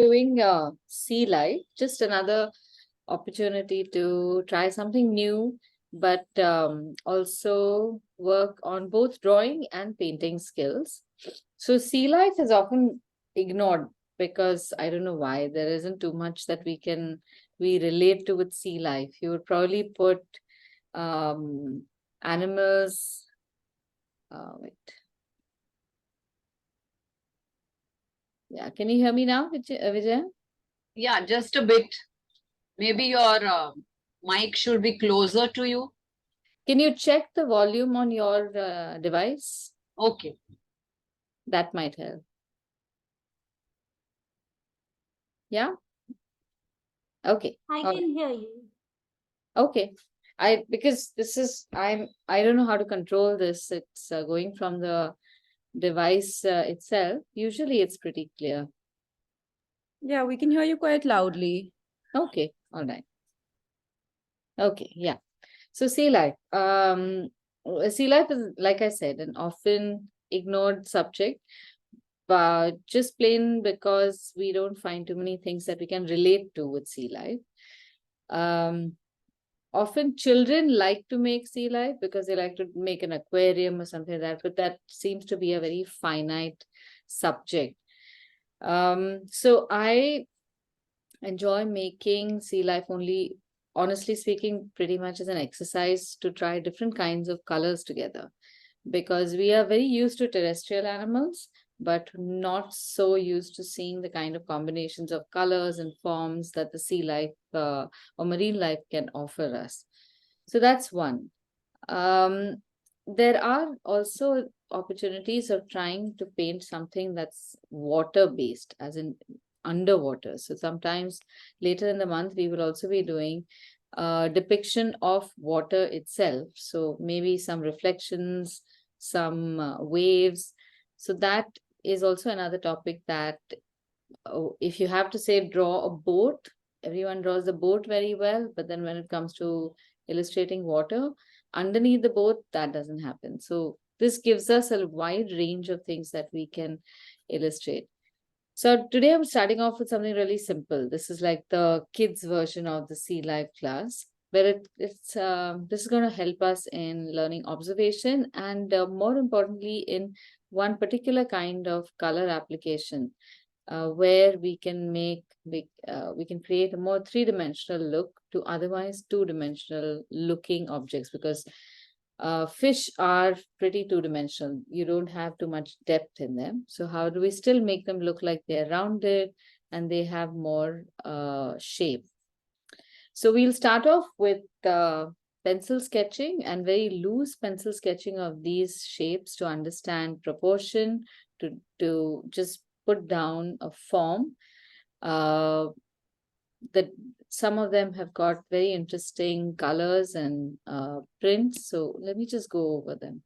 Doing Sea Life, just another opportunity to try something new, but also work on both drawing and painting skills. So Sea Life is often ignored because I don't know why there isn't too much that we relate to with sea life. You would probably put animals. Wait. Yeah, can you hear me now, Vijay? Yeah, just a bit. Maybe your mic should be closer to you. Can you check the volume on your device? Okay. That might help. Yeah? Okay. I All can hear you. Okay. Because I don't know how to control this. It's going from the device itself. Usually it's pretty clear. Yeah, we can hear you quite loudly. Okay. All right. Okay. Yeah. So sea life. Sea life is, like I said, an often ignored subject, but just plain because we don't find too many things that we can relate to with sea life. Often children like to make sea life because they like to make an aquarium or something like that, but that seems to be a very finite subject. So I enjoy making sea life only, honestly speaking, pretty much as an exercise to try different kinds of colors together, because we are very used to terrestrial animals, but not so used to seeing the kind of combinations of colors and forms that the sea life or marine life can offer us. So that's one. Um, there are also opportunities of trying to paint something that's water based, as in underwater. So sometimes later in the month, we will also be doing a depiction of water itself. So maybe some reflections, some waves. So that is also another topic that if you have to say draw a boat, everyone draws the boat very well, but then when it comes to illustrating water underneath the boat, that doesn't happen. So this gives us a wide range of things that we can illustrate. So today I'm starting off with something really simple. This is like the kids version of the Sea Life class, where this is going to help us in learning observation and more importantly in one particular kind of color application, where we can create a more three-dimensional look to otherwise two-dimensional looking objects, because fish are pretty two-dimensional. You don't have too much depth in them. So how do we still make them look like they're rounded and they have more shape? So we'll start off with pencil sketching and very loose pencil sketching of these shapes to understand proportion, to just put down a form. That some of them have got very interesting colors and prints. So let me just go over them.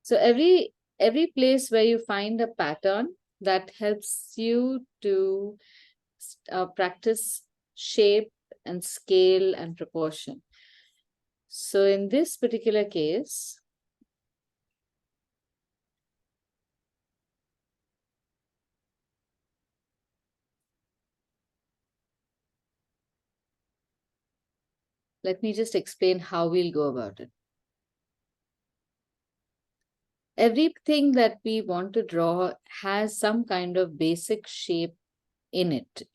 So every place where you find a pattern, that helps you to practice shape and scale and proportion. So in this particular case, let me just explain how we'll go about it. Everything that we want to draw has some kind of basic shape in it.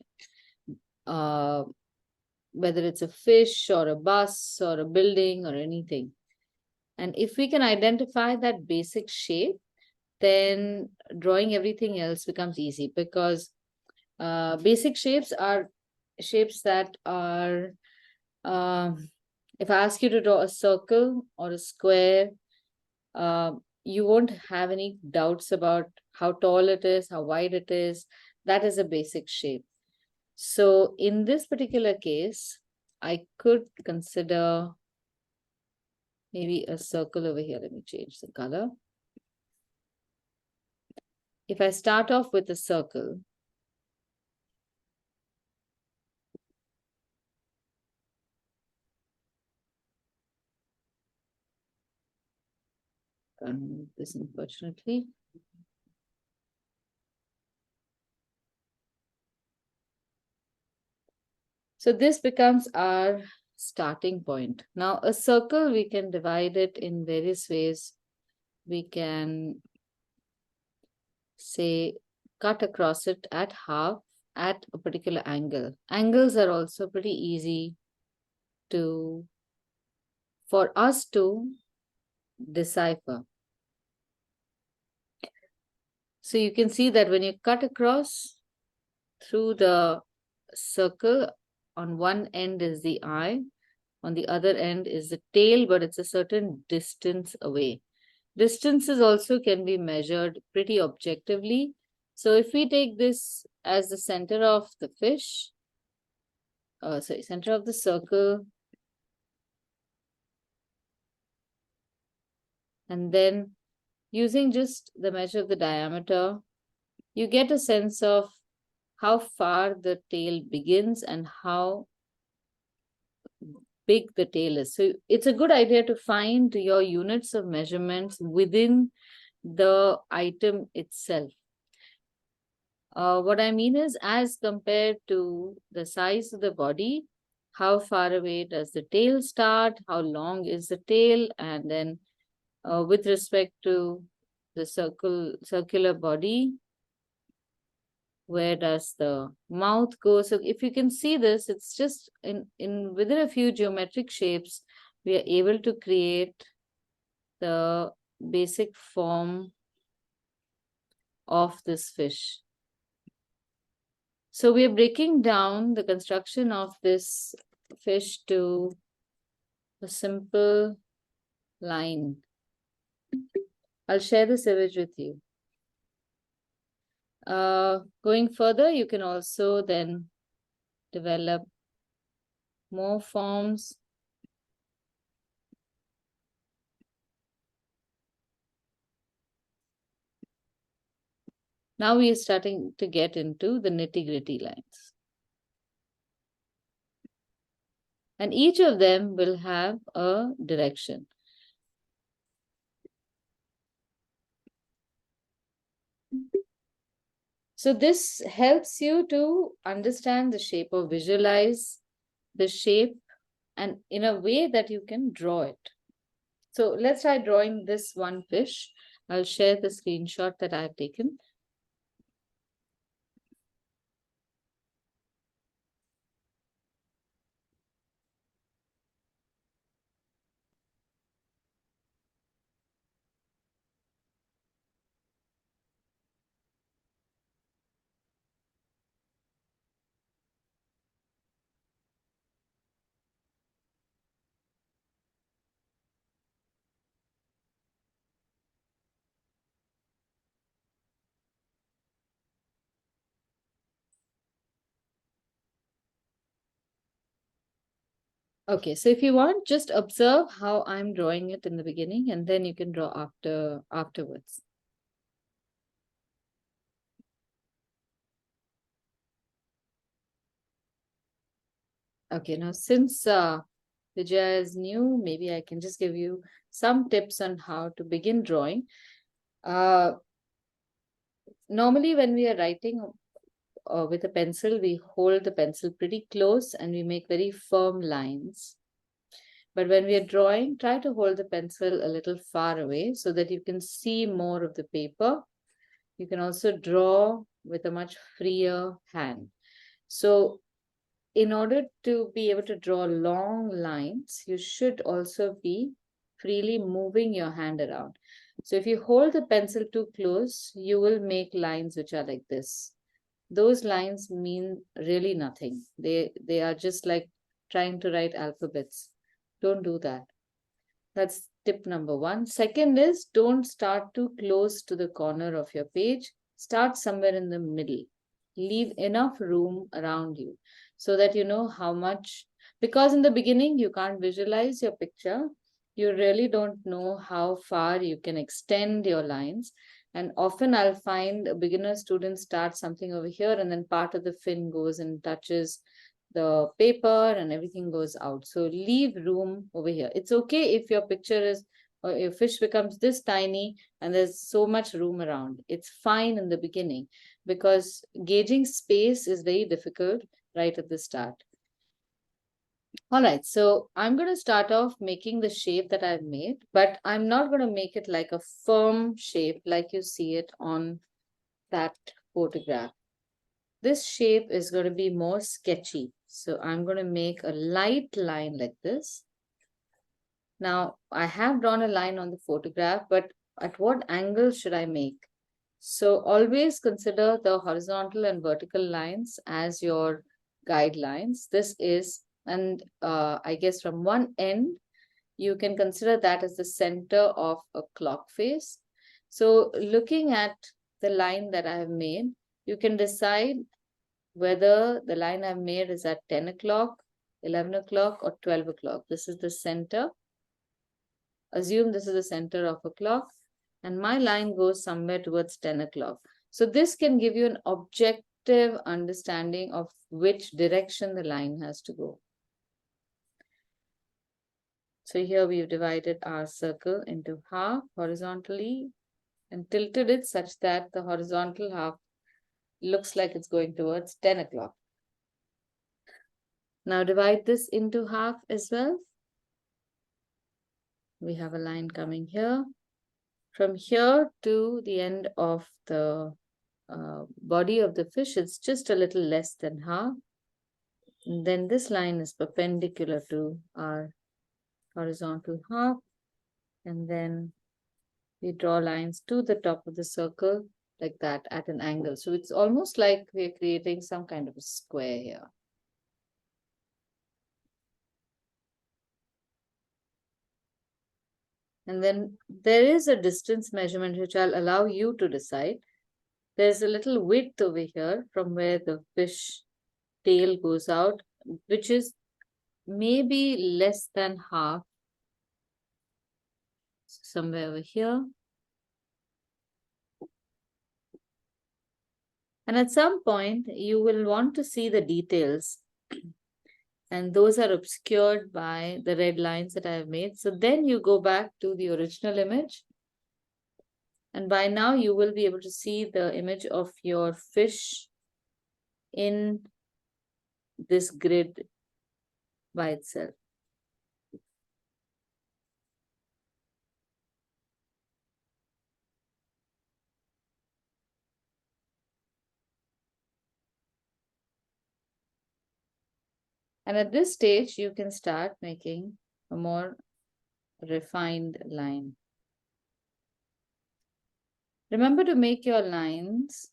Whether it's a fish or a bus or a building or anything. And if we can identify that basic shape, then drawing everything else becomes easy, because basic shapes are shapes that are, if I ask you to draw a circle or a square, you won't have any doubts about how tall it is, how wide it is. That is a basic shape. So in this particular case, I could consider maybe a circle over here. Let me change the color. If I start off with a circle, this unfortunately. So this becomes our starting point. Now, a circle, we can divide it in various ways. We can say cut across it at half at a particular angle. Angles are also pretty easy for us to decipher. So you can see that when you cut across through the circle, on one end is the eye, on the other end is the tail, but it's a certain distance away. Distances also can be measured pretty objectively. So if we take this as the center of the fish, center of the circle, and then using just the measure of the diameter, you get a sense of how far the tail begins and how big the tail is. So it's a good idea to find your units of measurements within the item itself. What I mean is, as compared to the size of the body, how far away does the tail start, how long is the tail, and then with respect to the circular body, where does the mouth go? So if you can see this, it's just within a few geometric shapes, we are able to create the basic form of this fish. So we are breaking down the construction of this fish to a simple line. I'll share this image with you. Going further, you can also then develop more forms. Now we are starting to get into the nitty-gritty lines. And each of them will have a direction. So this helps you to understand the shape or visualize the shape, and in a way that you can draw it. So let's try drawing this one fish. I'll share the screenshot that I've taken. Okay, so if you want, just observe how I'm drawing it in the beginning, and then you can draw afterwards. Okay, now since Vijaya is new, maybe I can just give you some tips on how to begin drawing. Normally, when we are writing with a pencil, we hold the pencil pretty close and we make very firm lines. But when we are drawing, try to hold the pencil a little far away so that you can see more of the paper. You can also draw with a much freer hand. So in order to be able to draw long lines, you should also be freely moving your hand around. So if you hold the pencil too close, you will make lines which are like this. Those lines mean really nothing. They are just like trying to write alphabets. Don't do that. That's tip number one. Second is, don't start too close to the corner of your page. Start somewhere in the middle. Leave enough room around you so that you know how much, because in the beginning you can't visualize your picture. You really don't know how far you can extend your lines. And often I'll find a beginner student start something over here and then part of the fin goes and touches the paper and everything goes out. So leave room over here. It's okay if your picture is, or your fish becomes this tiny and there's so much room around. It's fine in the beginning because gauging space is very difficult right at the start. All right, so I'm going to start off making the shape that I've made, but I'm not going to make it like a firm shape like you see it on that photograph. This shape is going to be more sketchy. So I'm going to make a light line like this. Now, I have drawn a line on the photograph, but at what angle should I make? So always consider the horizontal and vertical lines as your guidelines. This is, and I guess from one end, you can consider that as the center of a clock face. So looking at the line that I have made, you can decide whether the line I've made is at 10 o'clock, 11 o'clock, or 12 o'clock. This is the center. Assume this is the center of a clock, and my line goes somewhere towards 10 o'clock. So this can give you an objective understanding of which direction the line has to go. So here we've divided our circle into half horizontally and tilted it such that the horizontal half looks like it's going towards 10 o'clock. Now divide this into half as well. We have a line coming here. From here to the end of the body of the fish, it's just a little less than half. And then this line is perpendicular to our horizontal half. And then we draw lines to the top of the circle like that at an angle. So it's almost like we're creating some kind of a square here. And then there is a distance measurement which I'll allow you to decide. There's a little width over here from where the fish tail goes out, which is maybe less than half, somewhere over here. And at some point, you will want to see the details. And those are obscured by the red lines that I have made. So then you go back to the original image. And by now, you will be able to see the image of your fish in this grid by itself. And at this stage, you can start making a more refined line. Remember to make your lines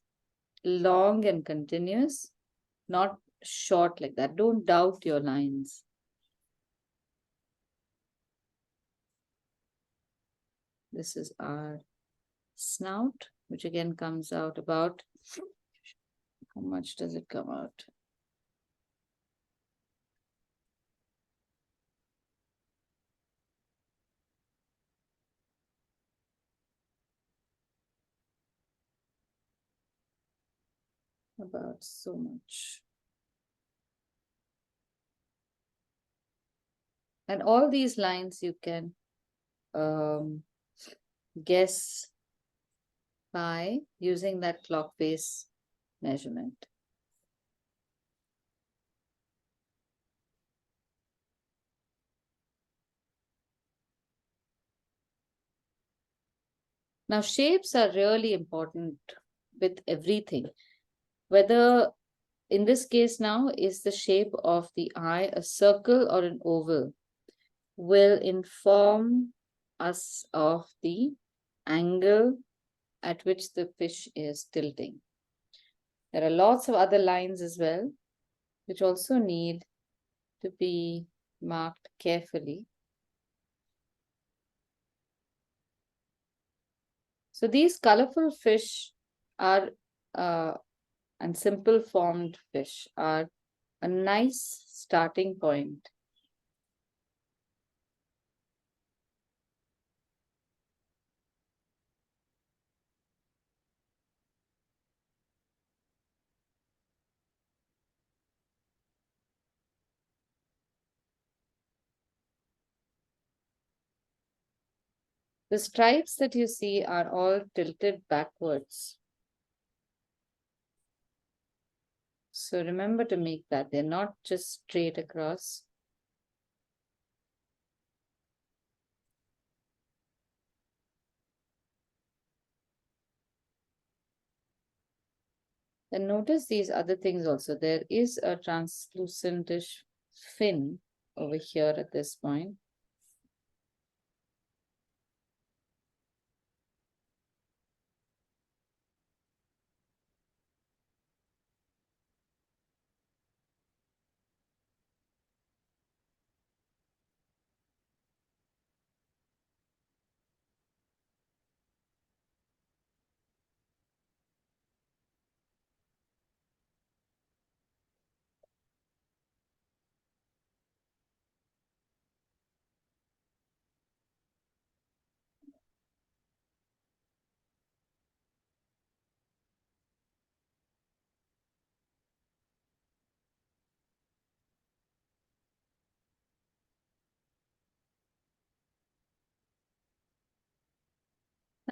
long and continuous, not short like that. Don't doubt your lines. This is our snout, which again comes out about, how much does it come out? About so much. And all these lines you can guess by using that clock face measurement. Now, shapes are really important with everything. Whether in this case now is the shape of the eye a circle or an oval will inform us of the angle at which the fish is tilting. There are lots of other lines as well, which also need to be marked carefully. So these colorful fish are and simple formed fish are a nice starting point. The stripes that you see are all tilted backwards. So remember to make that. They're not just straight across. Then notice these other things also. There is a translucentish fin over here at this point.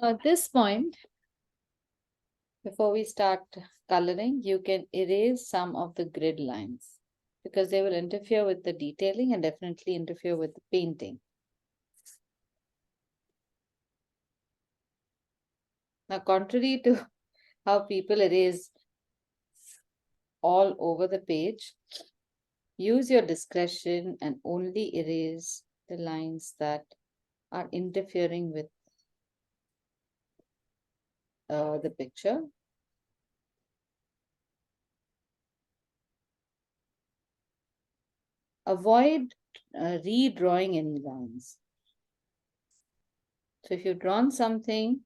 Now at this point, before we start coloring, you can erase some of the grid lines because they will interfere with the detailing and definitely interfere with the painting. Now, contrary to how people erase all over the page, use your discretion and only erase the lines that are interfering with the picture. Avoid redrawing any lines. So if you've drawn something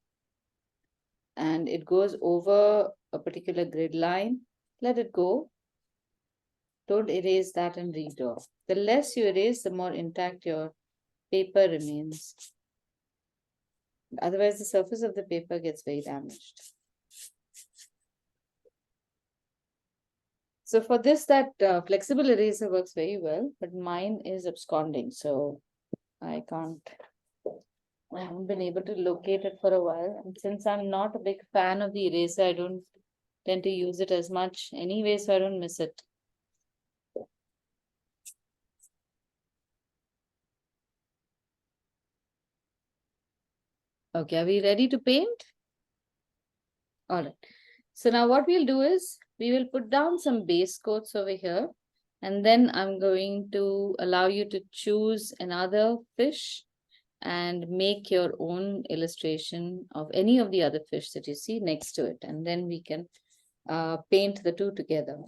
and it goes over a particular grid line, let it go. Don't erase that and redraw. The less you erase, the more intact your paper remains. Otherwise, the surface of the paper gets very damaged. So for this, that flexible eraser works very well, but mine is absconding, so I haven't been able to locate it for a while. And since I'm not a big fan of the eraser, I don't tend to use it as much anyway, so I don't miss it. Okay, are we ready to paint? All right. So now what we'll do is we will put down some base coats over here, and then I'm going to allow you to choose another fish and make your own illustration of any of the other fish that you see next to it. And then we can paint the two together.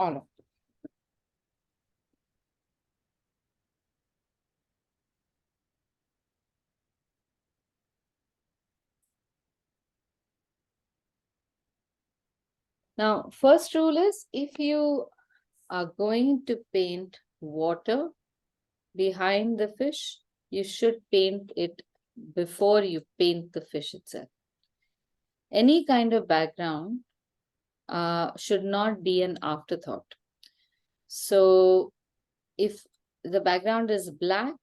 All of it. Now, first rule is if you are going to paint water behind the fish, you should paint it before you paint the fish itself. Any kind of background should not be an afterthought. So if the background is black,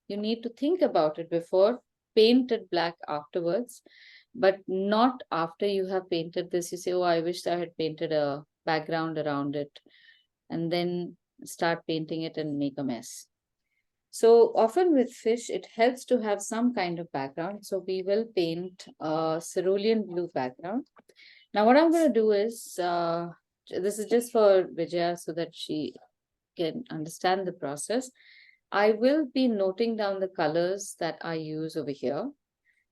you need to think about it before, paint it black afterwards, but not after you have painted this. You say, oh, I wish I had painted a background around it, and then start painting it and make a mess. So often with fish, it helps to have some kind of background. So we will paint a cerulean blue background. Now what I'm going to do is, this is just for Vijaya so that she can understand the process. I will be noting down the colors that I use over here.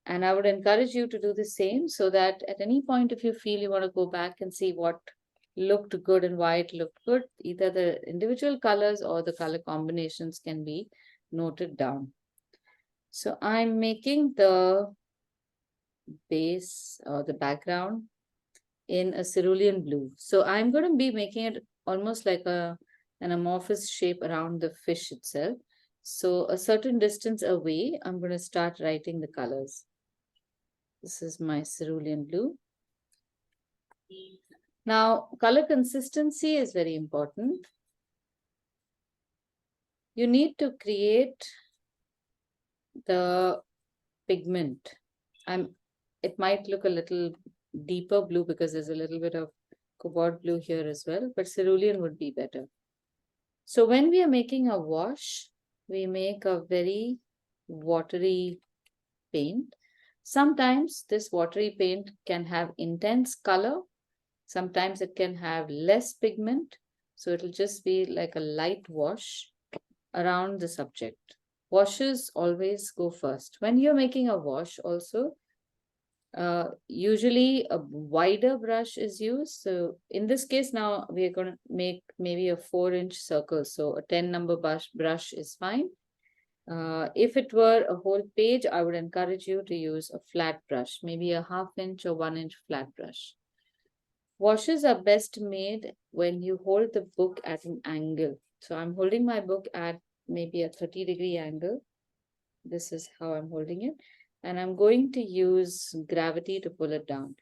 And I would encourage you to do the same so that at any point, if you feel you want to go back and see what looked good and why it looked good, either the individual colors or the color combinations can be noted down. So I'm making the base or the background in a cerulean blue. So I'm going to be making it almost like an amorphous shape around the fish itself. So a certain distance away, I'm going to start writing the colors. This is my cerulean blue. Now, color consistency is very important. You need to create the pigment. It might look a little deeper blue because there's a little bit of cobalt blue here as well, but cerulean would be better. So when we are making a wash, we make a very watery paint. Sometimes this watery paint can have intense color. Sometimes it can have less pigment. So it'll just be like a light wash around the subject. Washes always go first. When you're making a wash also, usually a wider brush is used. So in this case now we are going to make maybe a 4-inch circle. So a 10 number brush is fine. If it were a whole page, I would encourage you to use a flat brush, maybe a 1/2 inch or 1-inch flat brush. Washes are best made when you hold the book at an angle. So I'm holding my book at maybe a 30-degree angle. This is how I'm holding it. And I'm going to use gravity to pull it down.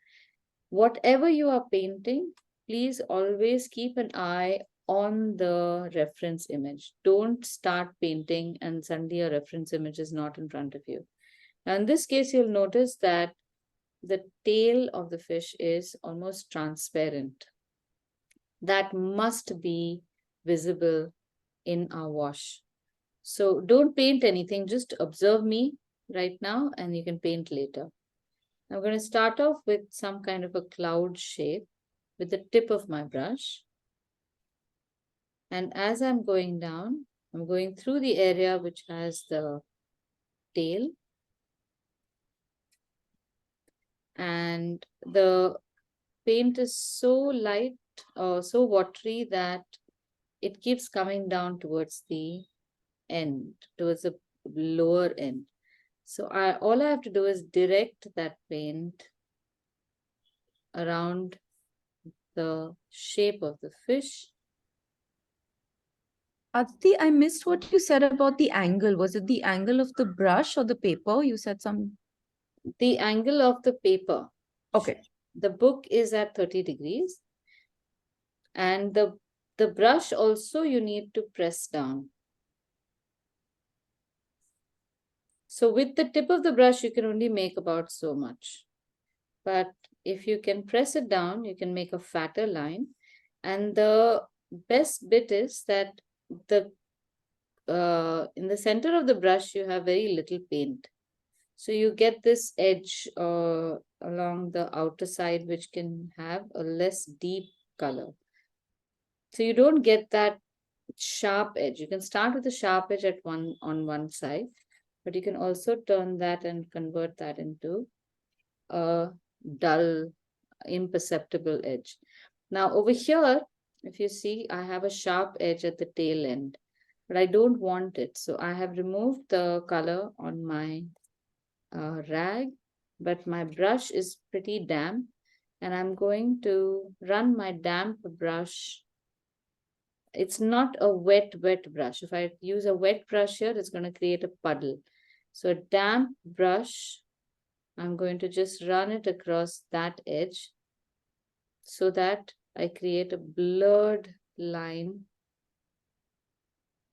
Whatever you are painting, please always keep an eye on the reference image. Don't start painting and suddenly a reference image is not in front of you. Now, in this case, you'll notice that the tail of the fish is almost transparent. That must be visible in our wash. So don't paint anything, just observe me right now and you can paint later. I'm going to start off with some kind of a cloud shape with the tip of my brush. And as I'm going down, I'm going through the area which has the tail. And the paint is so light or so watery that it keeps coming down towards the end, towards the lower end. So all I have to do is direct that paint around the shape of the fish. Aditi, I missed what you said about the angle. Was it the angle of the brush or the paper? You said some. The angle of the paper. Okay. The book is at 30 degrees. And the brush also you need to press down. So with the tip of the brush, you can only make about so much. But if you can press it down, you can make a fatter line. And the best bit is that in the center of the brush, you have very little paint. So you get this edge along the outer side, which can have a less deep color. So you don't get that sharp edge. You can start with a sharp edge on one side, but you can also turn that and convert that into a dull, imperceptible edge. Now over here, if you see, I have a sharp edge at the tail end, but I don't want it. So I have removed the color on my rag, but my brush is pretty damp, and I'm going to run my damp brush. It's not a wet brush. If I use a wet brush here, it's going to create a puddle. So a damp brush, I'm going to just run it across that edge so that I create a blurred line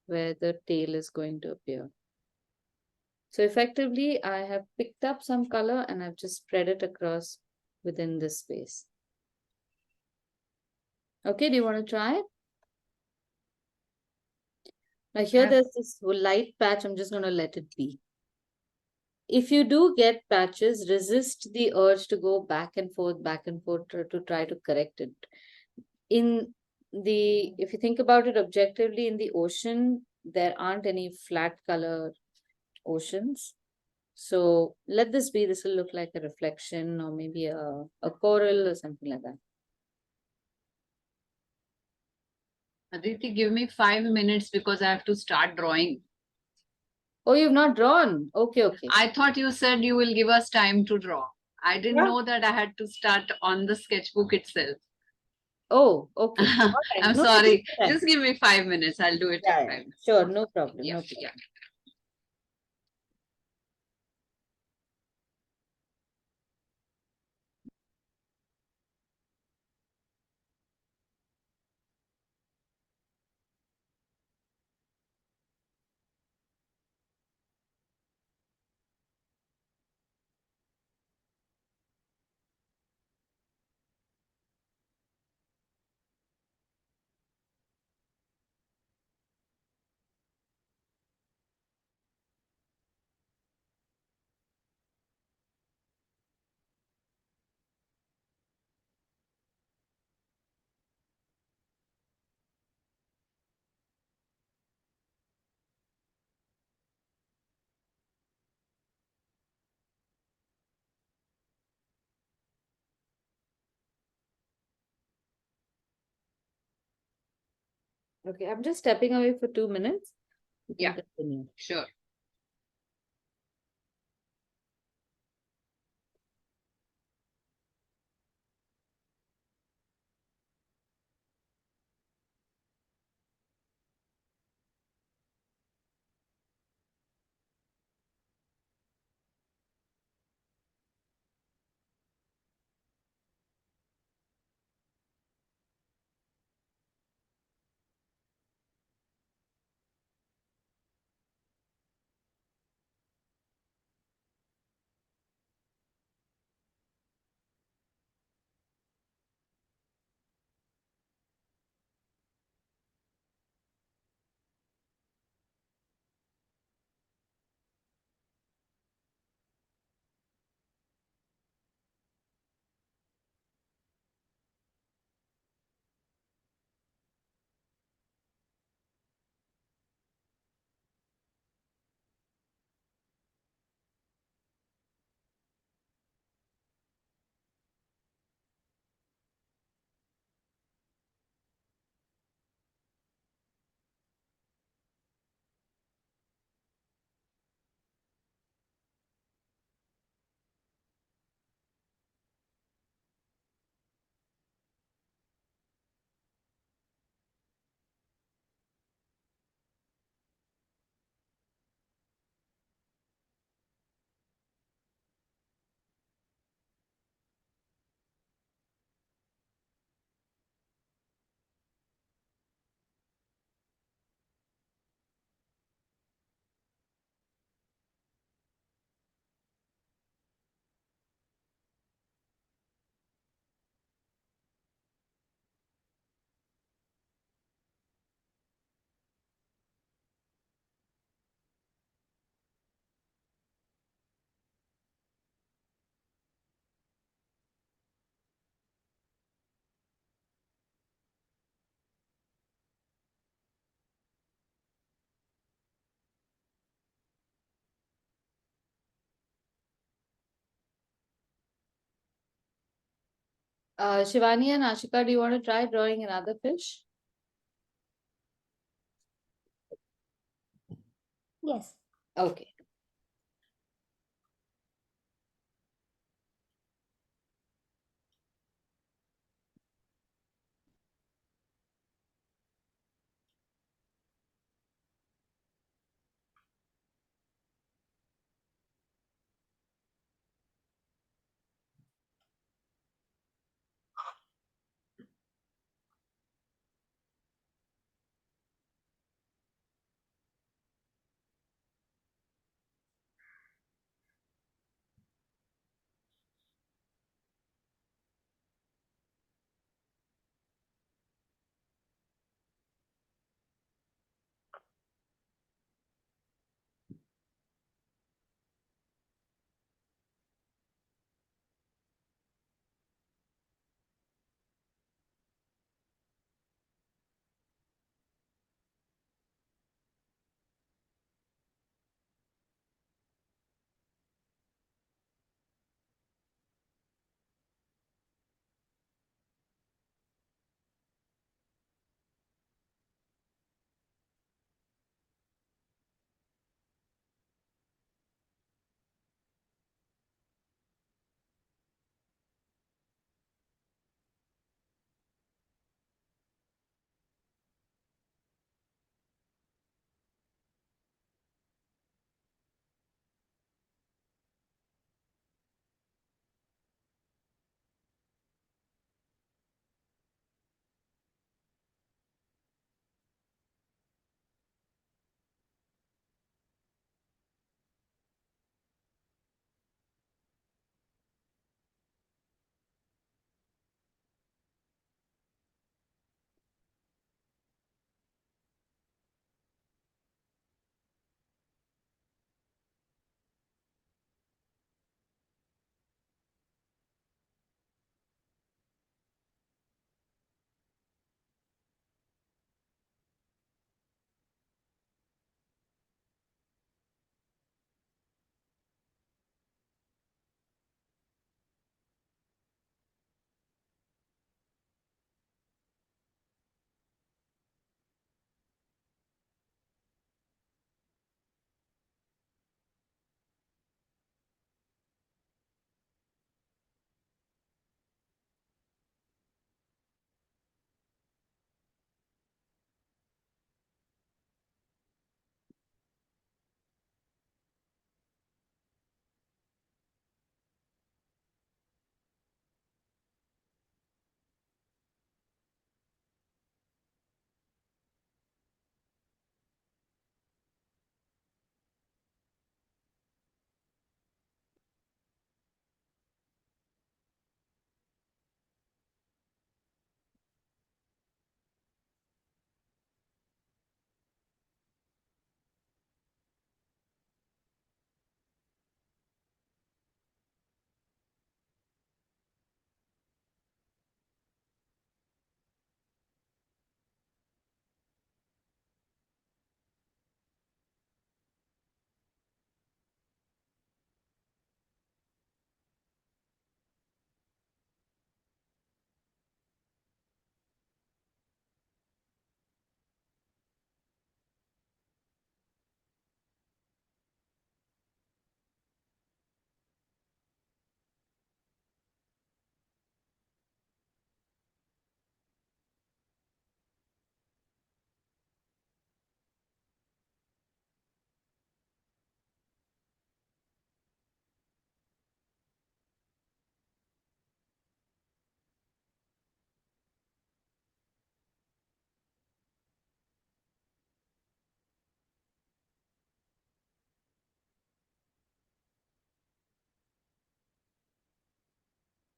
where the tail is going to appear. So effectively, I have picked up some color and I've just spread it across within this space. Okay, do you want to try it? Now here there's this light patch. I'm just going to let it be. If you do get patches, resist the urge to go back and forth to try to correct it. If you think about it objectively, in the ocean, there aren't any flat color oceans. So let this be. This will look like a reflection or maybe a coral or something like that. Aditi, give me 5 minutes because I have to start drawing. Oh, you've not drawn. Okay. I thought you said you will give us time to draw. I didn't know that I had to start on the sketchbook itself. Oh, okay. I'm sorry. Just give me 5 minutes. I'll do it in 5 minutes. Sure, no problem. Yeah, No problem. yeah. Okay, I'm just stepping away for 2 minutes. You can Yeah. continue. Sure. Shivani and Ashika, do you want to try drawing another fish? Yes. Okay.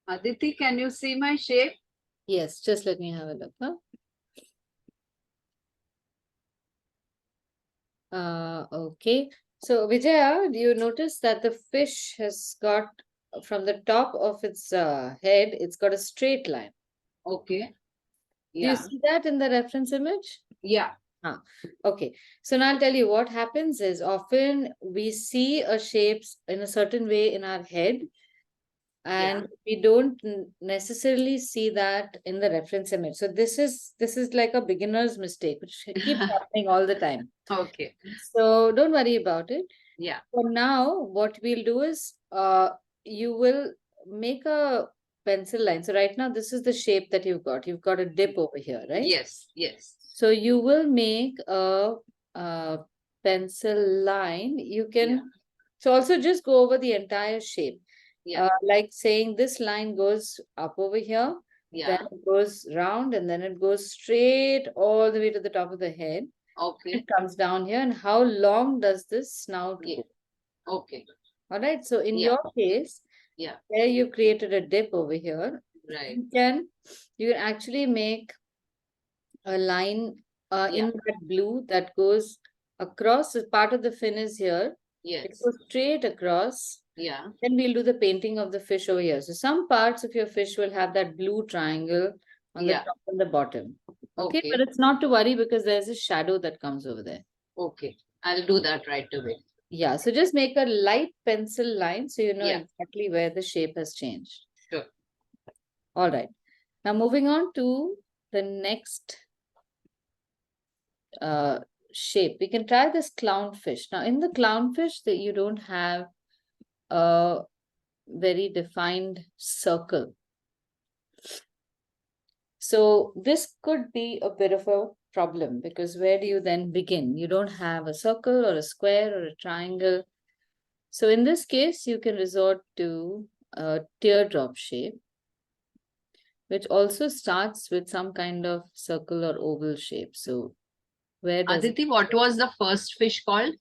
Aditi, can you see my shape? Yes, just let me have a look. Huh? Okay. So Vijaya, do you notice that the fish has got from the top of its head, it's got a straight line. Okay. Do you Yeah. see that in the reference image? Yeah. Okay. So now I'll tell you what happens is often we see a shapes in a certain way in our head, and we don't necessarily see that in the reference image. So this is like a beginner's mistake, which keeps happening all the time. Okay. So don't worry about it. Yeah. For now, what we'll do is you will make a pencil line. So right now, this is the shape that you've got. You've got a dip over here, right? Yes. Yes. So you will make a pencil line. You can Yeah. so also just go over the entire shape. Yeah. Like saying this line goes up over here, then Yeah. it goes round, and then it goes straight all the way to the top of the head. Okay. It comes down here. And how long does this snout Yeah. go? Okay. All right. So in Yeah. your case, Yeah. where you created a dip over here, Right. you can actually make a line Yeah. in that blue that goes across. So part of the fin is here. It Yes. goes straight across. Yeah. Then we'll do the painting of the fish over here. So some parts of your fish will have that blue triangle on the Yeah. top and the bottom. Okay, Okay. but it's not to worry because there's a shadow that comes over there. Okay. I'll do that right away. Yeah, so just make a light pencil line so you know Yeah. exactly where the shape has changed. Sure. All right. Now moving on to the next shape. We can try this clownfish. Now in the clownfish that you don't have a very defined circle. So this could be a bit of a problem because where do you then begin? You don't have a circle or a square or a triangle. So in this case, you can resort to a teardrop shape, which also starts with some kind of circle or oval shape. So where does it? Aditi, what was the first fish called?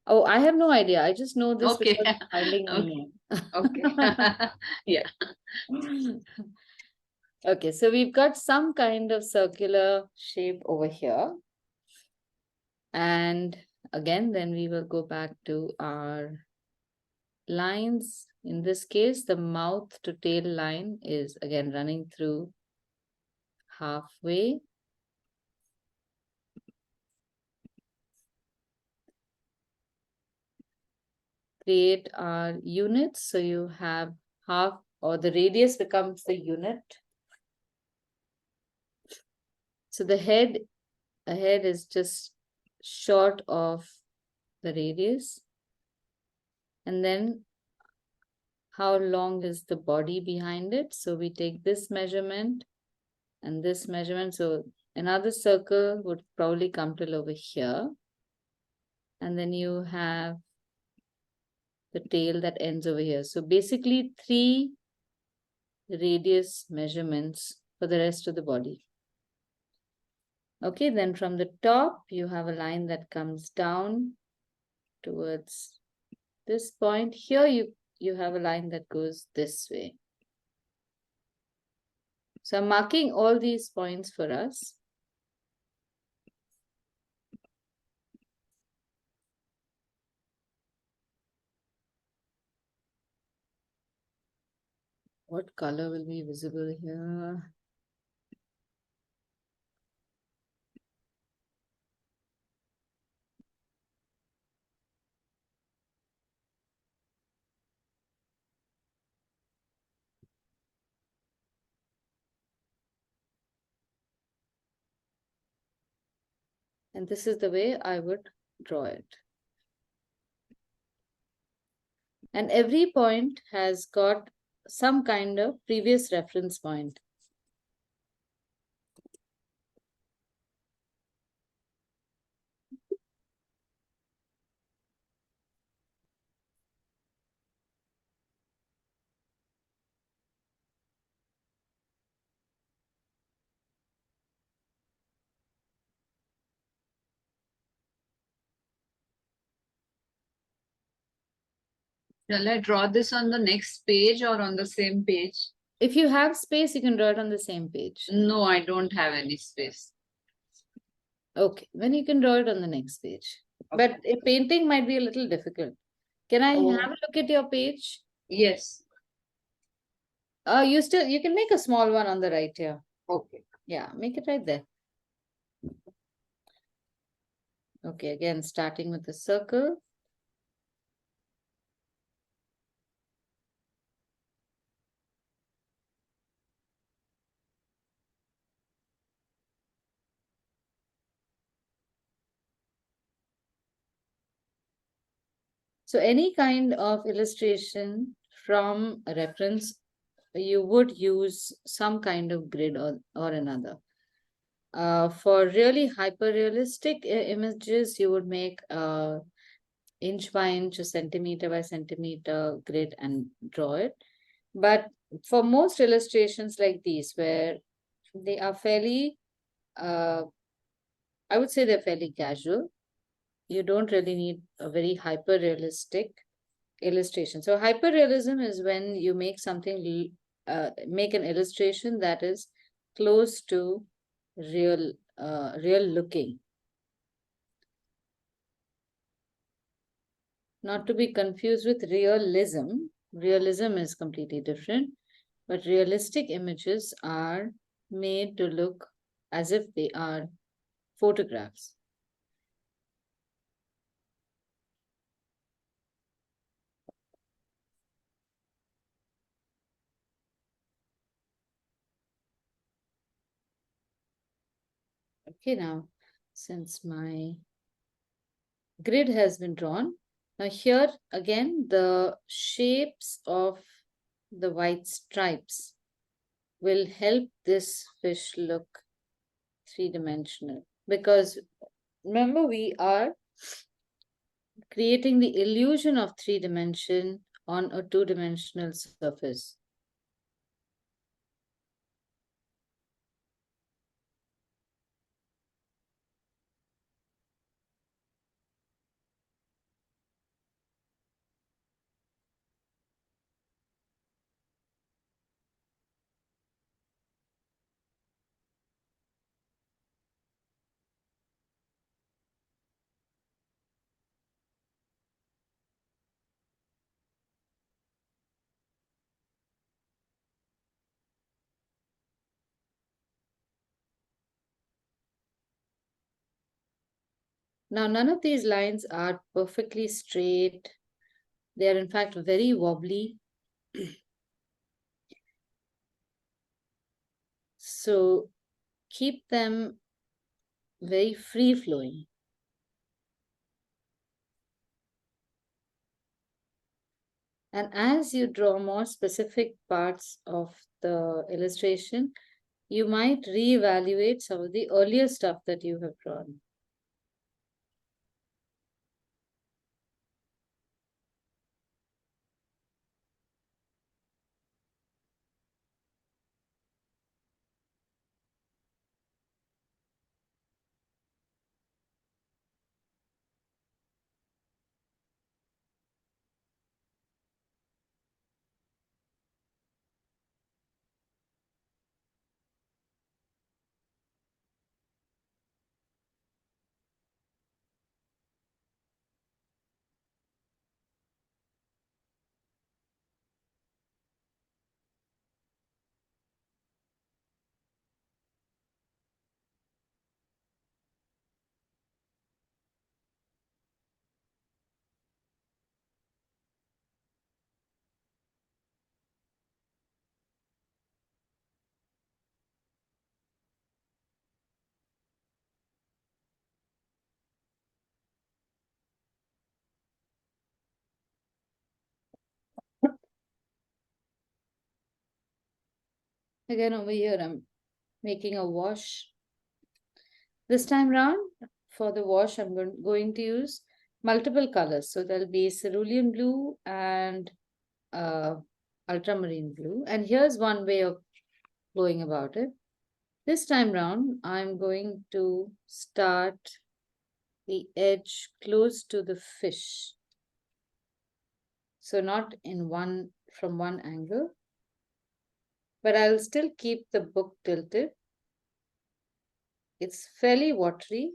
Oh, I have no idea. I just know this Okay. because it's finding Okay. Nemo. Okay. Yeah. Okay, so we've got some kind of circular shape over here. And again, then we will go back to our lines. In this case, the mouth to tail line is again running through halfway. Create our units. So you have half, or the radius becomes the unit. So the head ahead is just short of the radius. And then how long is the body behind it? So we take this measurement and this measurement. So another circle would probably come till over here. And then you have the tail that ends over here. So basically 3 radius measurements for the rest of the body. Okay, then from the top, you have a line that comes down towards this point. Here you have a line that goes this way. So I'm marking all these points for us. What color will be visible here? And this is the way I would draw it. And every point has got some kind of previous reference point. Shall I draw this on the next page or on the same page? If you have space, you can draw it on the same page. No, I don't have any space. Okay, then you can draw it on the next page. But a painting might be a little difficult. Can I Oh. have a look at your page? Yes. You can make a small one on the right here. Okay. Yeah, make it right there. Okay, again, starting with the circle. So any kind of illustration from a reference, you would use some kind of grid or another. For really hyper-realistic images, you would make inch by inch or centimeter by centimeter grid and draw it. But for most illustrations like these, where they are fairly, I would say they're fairly casual, you don't really need a very hyper-realistic illustration. So hyper-realism is when you make something, make an illustration that is close to real looking. Not to be confused with realism. Realism is completely different, but realistic images are made to look as if they are photographs. Okay, now, since my grid has been drawn, now here again, the shapes of the white stripes will help this fish look three-dimensional, because remember, we are creating the illusion of three dimension on a two-dimensional surface. Now, none of these lines are perfectly straight. They are in fact very wobbly. So keep them very free flowing. And as you draw more specific parts of the illustration, you might reevaluate some of the earlier stuff that you have drawn. Again, over here, I'm making a wash. This time round, for the wash, I'm going to use multiple colors. So there'll be cerulean blue and ultramarine blue. And here's one way of going about it. This time round, I'm going to start the edge close to the fish. So not from one angle, but I'll still keep the book tilted. It's fairly watery,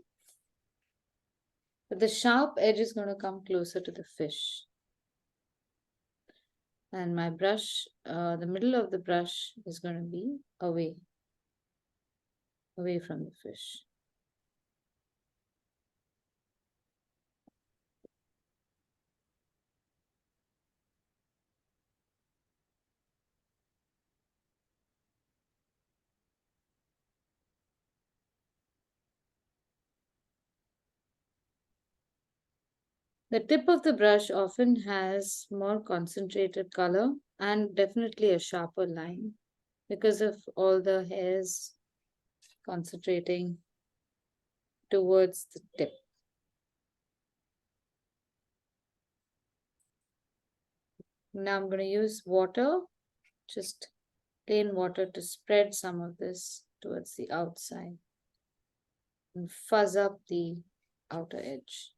but the sharp edge is going to come closer to the fish. And my brush, the middle of the brush is going to be away from the fish. The tip of the brush often has more concentrated color and definitely a sharper line because of all the hairs concentrating towards the tip. Now I'm going to use water, just plain water, to spread some of this towards the outside and fuzz up the outer edge.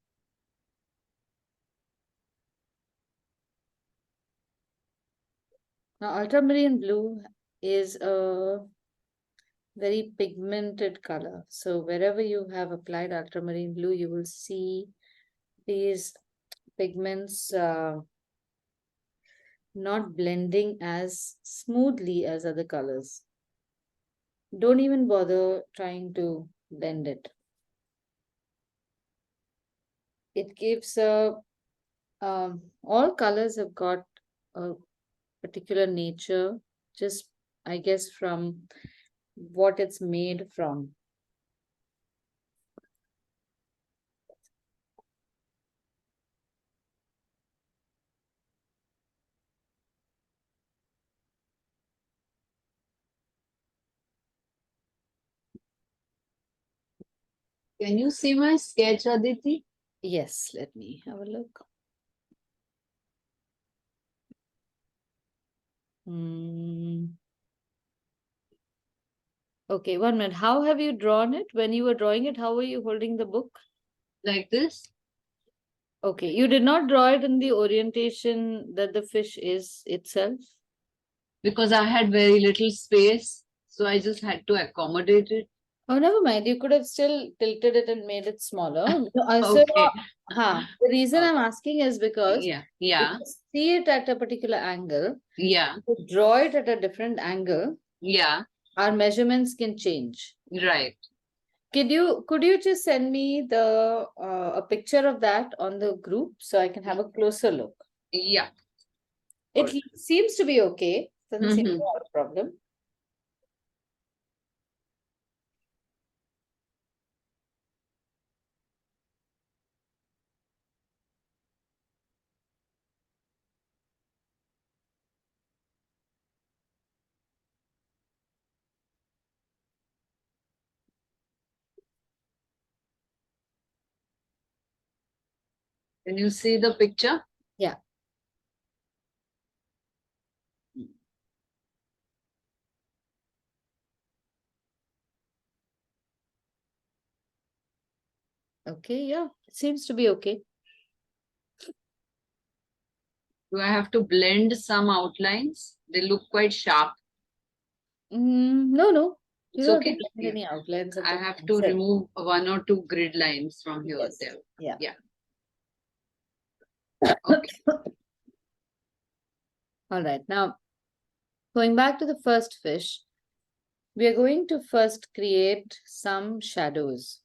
Now ultramarine blue is a very pigmented color. So wherever you have applied ultramarine blue, you will see these pigments not blending as smoothly as other colors. Don't even bother trying to blend it. It gives all colors have got a particular nature, just I guess from what it's made from. Can you see my sketch, Aditi? Yes, let me have a look. Okay, 1 minute. How have you drawn it? When you were drawing it, how were you holding the book? Like this? Okay, you did not draw it in the orientation that the fish is itself? Because I had very little space, so I just had to accommodate it. Oh, never mind. You could have still tilted it and made it smaller. So, Okay. the reason I'm asking is because Yeah, if yeah, you see it at a particular angle, yeah, if you draw it at a different angle, yeah, our measurements can change. right. Could you just send me a picture of that on the group so I can have a closer look? Yeah. It seems to be okay. Doesn't seem to Mhm. have a problem. Can you see the picture? Yeah. Okay, yeah. It seems to be okay. Do I have to blend some outlines? They look quite sharp. No, no. You It's don't okay. have to blend any outlines of I the have to concept. remove 1 or 2 grid lines from here or Yes. there. Yeah. Yeah. Okay. All right. Now, going back to the first fish, we are going to first create some shadows.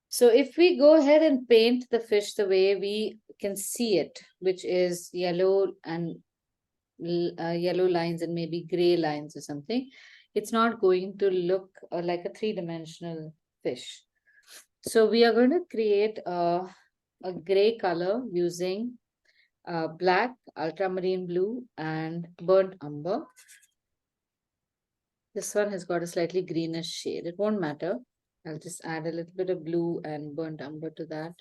So if we go ahead and paint the fish the way we can see it, which is yellow and yellow lines and maybe gray lines or something, it's not going to look like a three-dimensional fish. So we are going to create a gray color using black, ultramarine blue, and burnt umber. This one has got a slightly greenish shade. It won't matter. I'll just add a little bit of blue and burnt umber to that.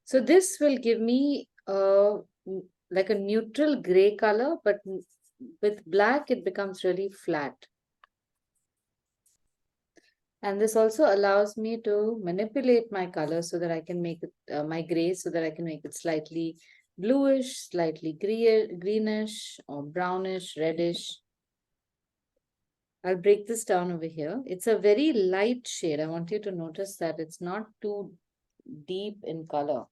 So this will give me like a neutral gray color, but with black, it becomes really flat. And this also allows me to manipulate my color so that I can make it my gray, so that I can make it slightly bluish, slightly greenish or brownish, reddish. I'll break this down over here. It's a very light shade. I want you to notice that it's not too deep in color.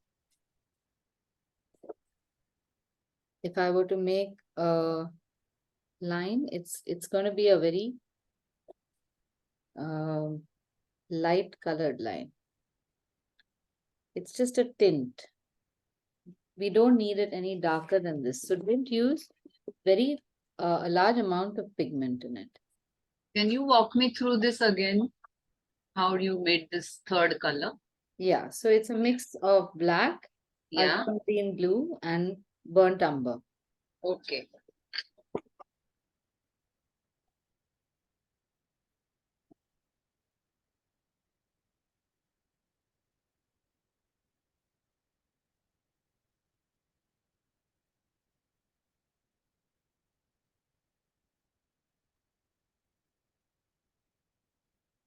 If I were to make a line, it's going to be a very light colored line. It's just a tint. We don't need it any darker than this. So don't use a large amount of pigment in it. Can you walk me through this again? How you made this third color? Yeah, so it's a mix of black, Yeah. ultramarine blue, and burnt umber. Okay.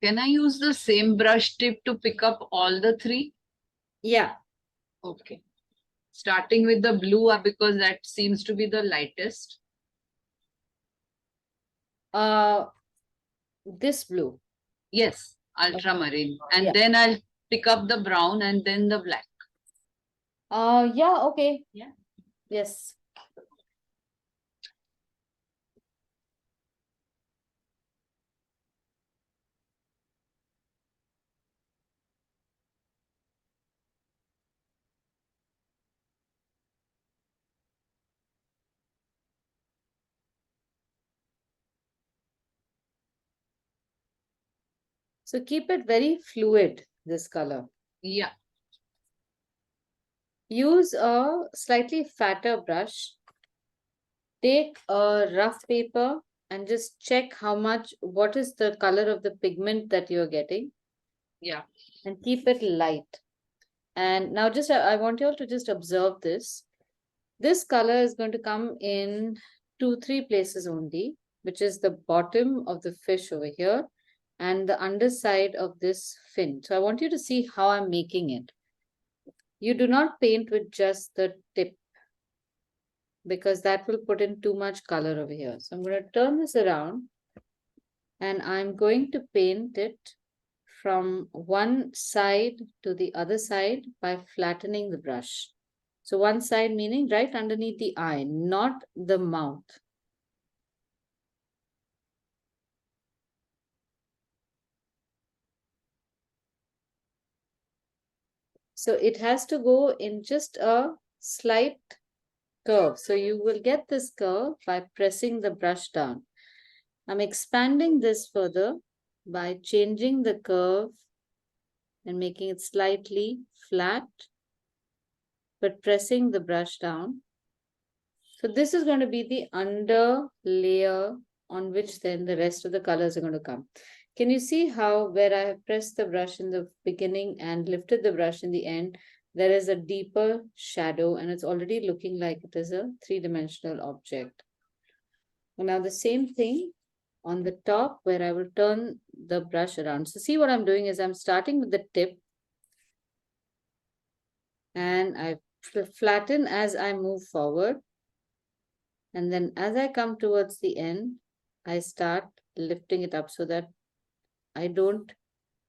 Can I use the same brush tip to pick up all the three? Yeah. Okay. Starting with the blue because that seems to be the lightest. This blue. Yes, ultramarine. And Yeah. then I'll pick up the brown and then the black. Yeah, okay. Yeah. Yes. So keep it very fluid, this color. Yeah. Use a slightly fatter brush. Take a rough paper and just check what is the color of the pigment that you're getting. Yeah. And keep it light. And now I want you all to just observe this. This color is going to come in 2-3 places only, which is the bottom of the fish over here and the underside of this fin. So I want you to see how I'm making it. You do not paint with just the tip, because that will put in too much color over here. So I'm going to turn this around and I'm going to paint it from one side to the other side by flattening the brush. So one side meaning right underneath the eye, not the mouth. So it has to go in just a slight curve. So you will get this curve by pressing the brush down. I'm expanding this further by changing the curve and making it slightly flat, but pressing the brush down. So this is going to be the under layer on which then the rest of the colors are going to come. Can you see how where I have pressed the brush in the beginning and lifted the brush in the end, there is a deeper shadow and it's already looking like it is a three-dimensional object. Now the same thing on the top where I will turn the brush around. So see what I'm doing is I'm starting with the tip and I flatten as I move forward. And then as I come towards the end, I start lifting it up so that I don't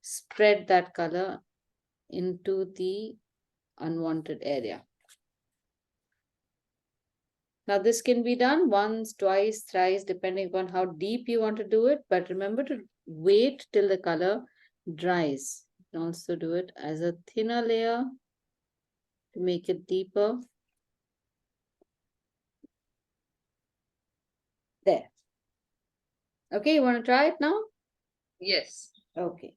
spread that color into the unwanted area. Now this can be done once, twice, thrice, depending upon how deep you want to do it. But remember to wait till the color dries. You can also do it as a thinner layer to make it deeper. There. Okay, you want to try it now? Yes. Okay.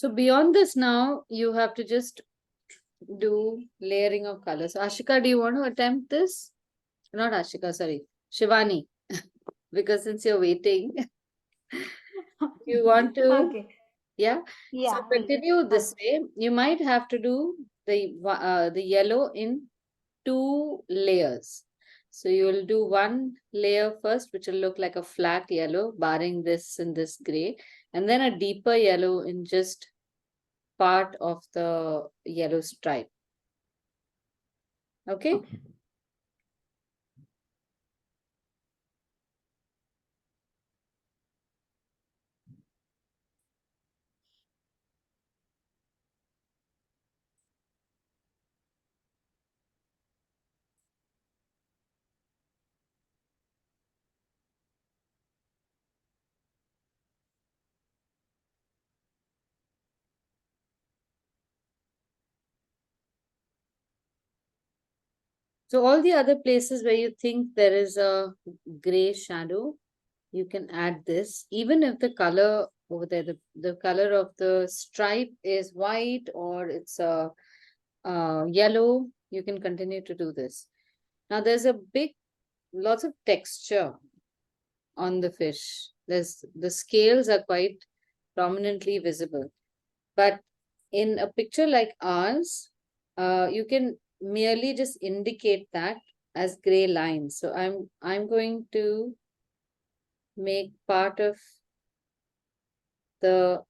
So beyond this now, you have to just do layering of colors. So Ashika, do you want to attempt this? Not Ashika, sorry, Shivani, because since you're waiting, you want to, Okay. yeah. So Yeah. continue this way. You might have to do the yellow in 2 layers. So you will do one layer first, which will look like a flat yellow, barring this and this gray, and then a deeper yellow in just part of the yellow stripe. Okay. Okay. So all the other places where you think there is a gray shadow, you can add this, even if the color over there, the color of the stripe is white or it's a yellow, you can continue to do this. Now there's lots of texture on the fish. The scales are quite prominently visible. But in a picture like ours, you can merely just indicate that as gray lines. So I'm going to make part of the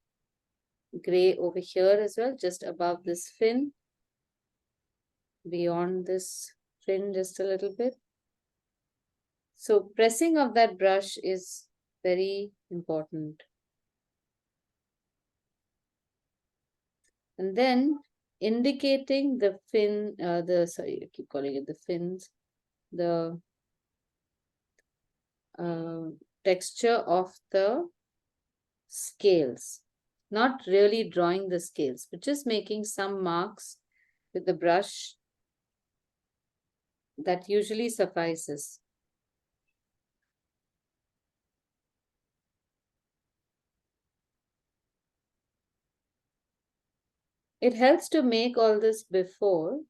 gray over here as well, just above this fin, beyond this fin just a little bit. So pressing of that brush is very important. And then indicating the fin, sorry, I keep calling it the fins, the texture of the scales, not really drawing the scales, but just making some marks with the brush. That usually suffices. It helps to make all this before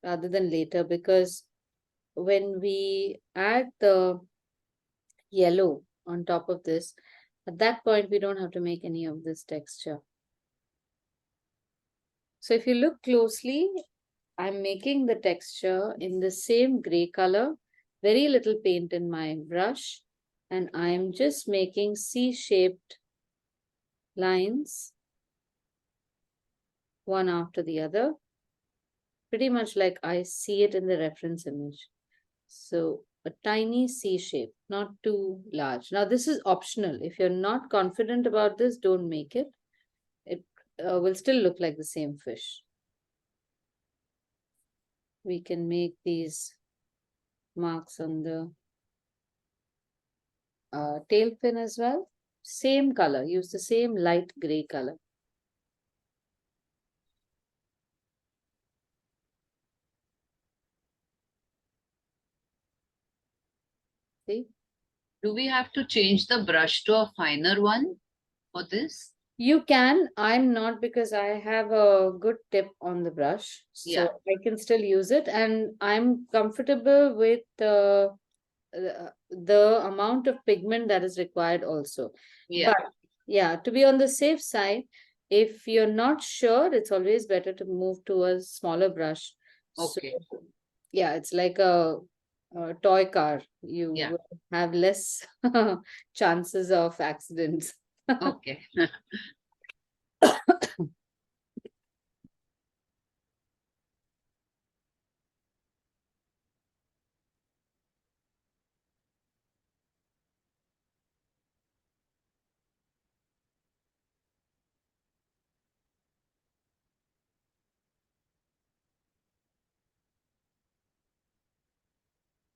rather than later, because when we add the yellow on top of this, at that point we don't have to make any of this texture. So if you look closely, I'm making the texture in the same gray color, very little paint in my brush, and I'm just making C-shaped lines, one after the other, pretty much like I see it in the reference image. So a tiny C shape, not too large. Now this is optional. If you're not confident about this, don't make it. It will still look like the same fish. We can make these marks on the tail fin as well. Same color, use the same light gray color. See? Do we have to change the brush to a finer one for this? You can. I'm not, because I have a good tip on the brush. So Yeah. I can still use it, and I'm comfortable with the amount of pigment that is required also. Yeah. But yeah, to be on the safe side, if you're not sure, it's always better to move to a smaller brush. Okay. So yeah, it's like a toy car. You Yeah. will have less chances of accidents. Okay.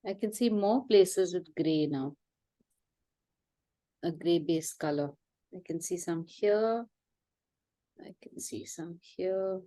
I can see more places with gray now, a gray base color. I can see some here. I can see some here.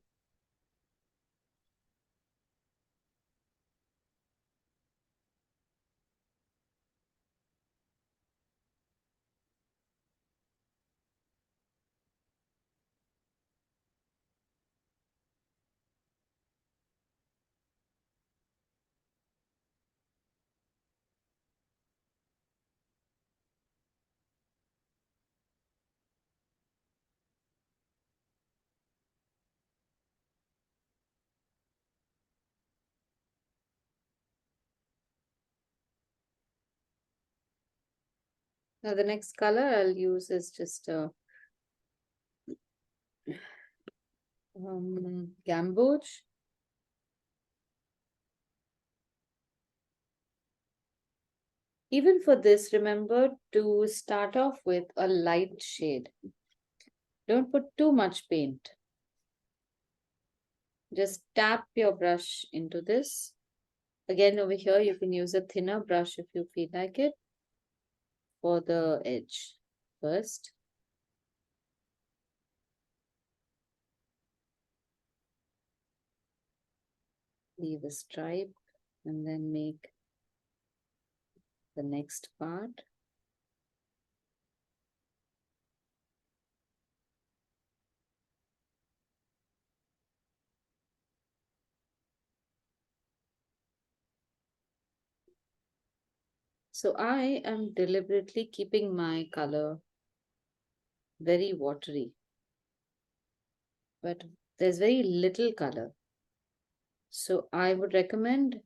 Now the next color I'll use is just a gamboge. Even for this, remember to start off with a light shade. Don't put too much paint. Just tap your brush into this. Again, over here, you can use a thinner brush if you feel like it for the edge first. Leave a stripe and then make the next part. So I am deliberately keeping my color very watery, but there's very little color. So I would recommend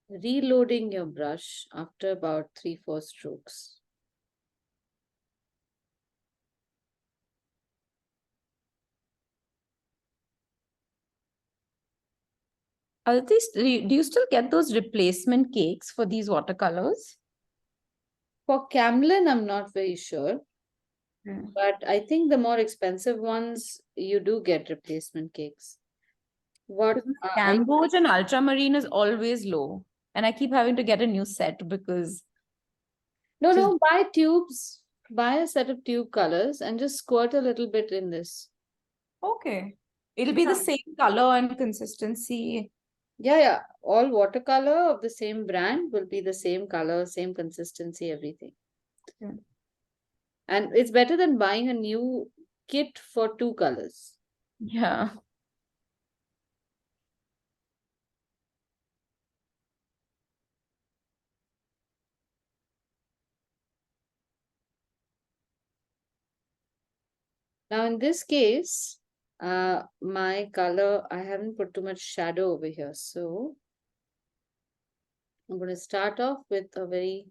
reloading your brush after about 3-4 strokes. Do you still get those replacement cakes for these watercolors? For Camlin, I'm not very sure, Hmm. but I think the more expensive ones, you do get replacement cakes. What Gamboge and ultramarine is always low, and I keep having to get a new set because no, buy tubes, buy a set of tube colors and just squirt a little bit in this. okay, it'll be the same color and consistency. Yeah. All watercolor of the same brand will be the same color, same consistency, everything. Yeah. And it's better than buying a new kit for 2 colors. Yeah. Now, in this case, my color, I haven't put too much shadow over here. So I'm going to start off with a very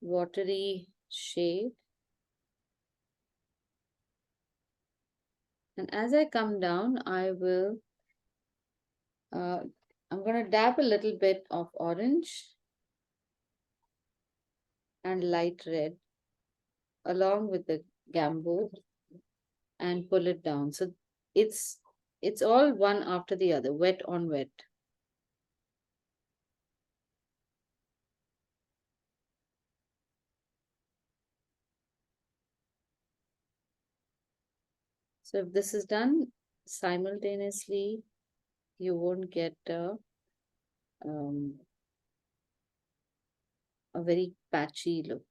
watery shade. And as I come down, I'm going to dab a little bit of orange and light red along with the gambo and pull it down. So it's all one after the other, wet on wet. So if this is done simultaneously, you won't get a very patchy look.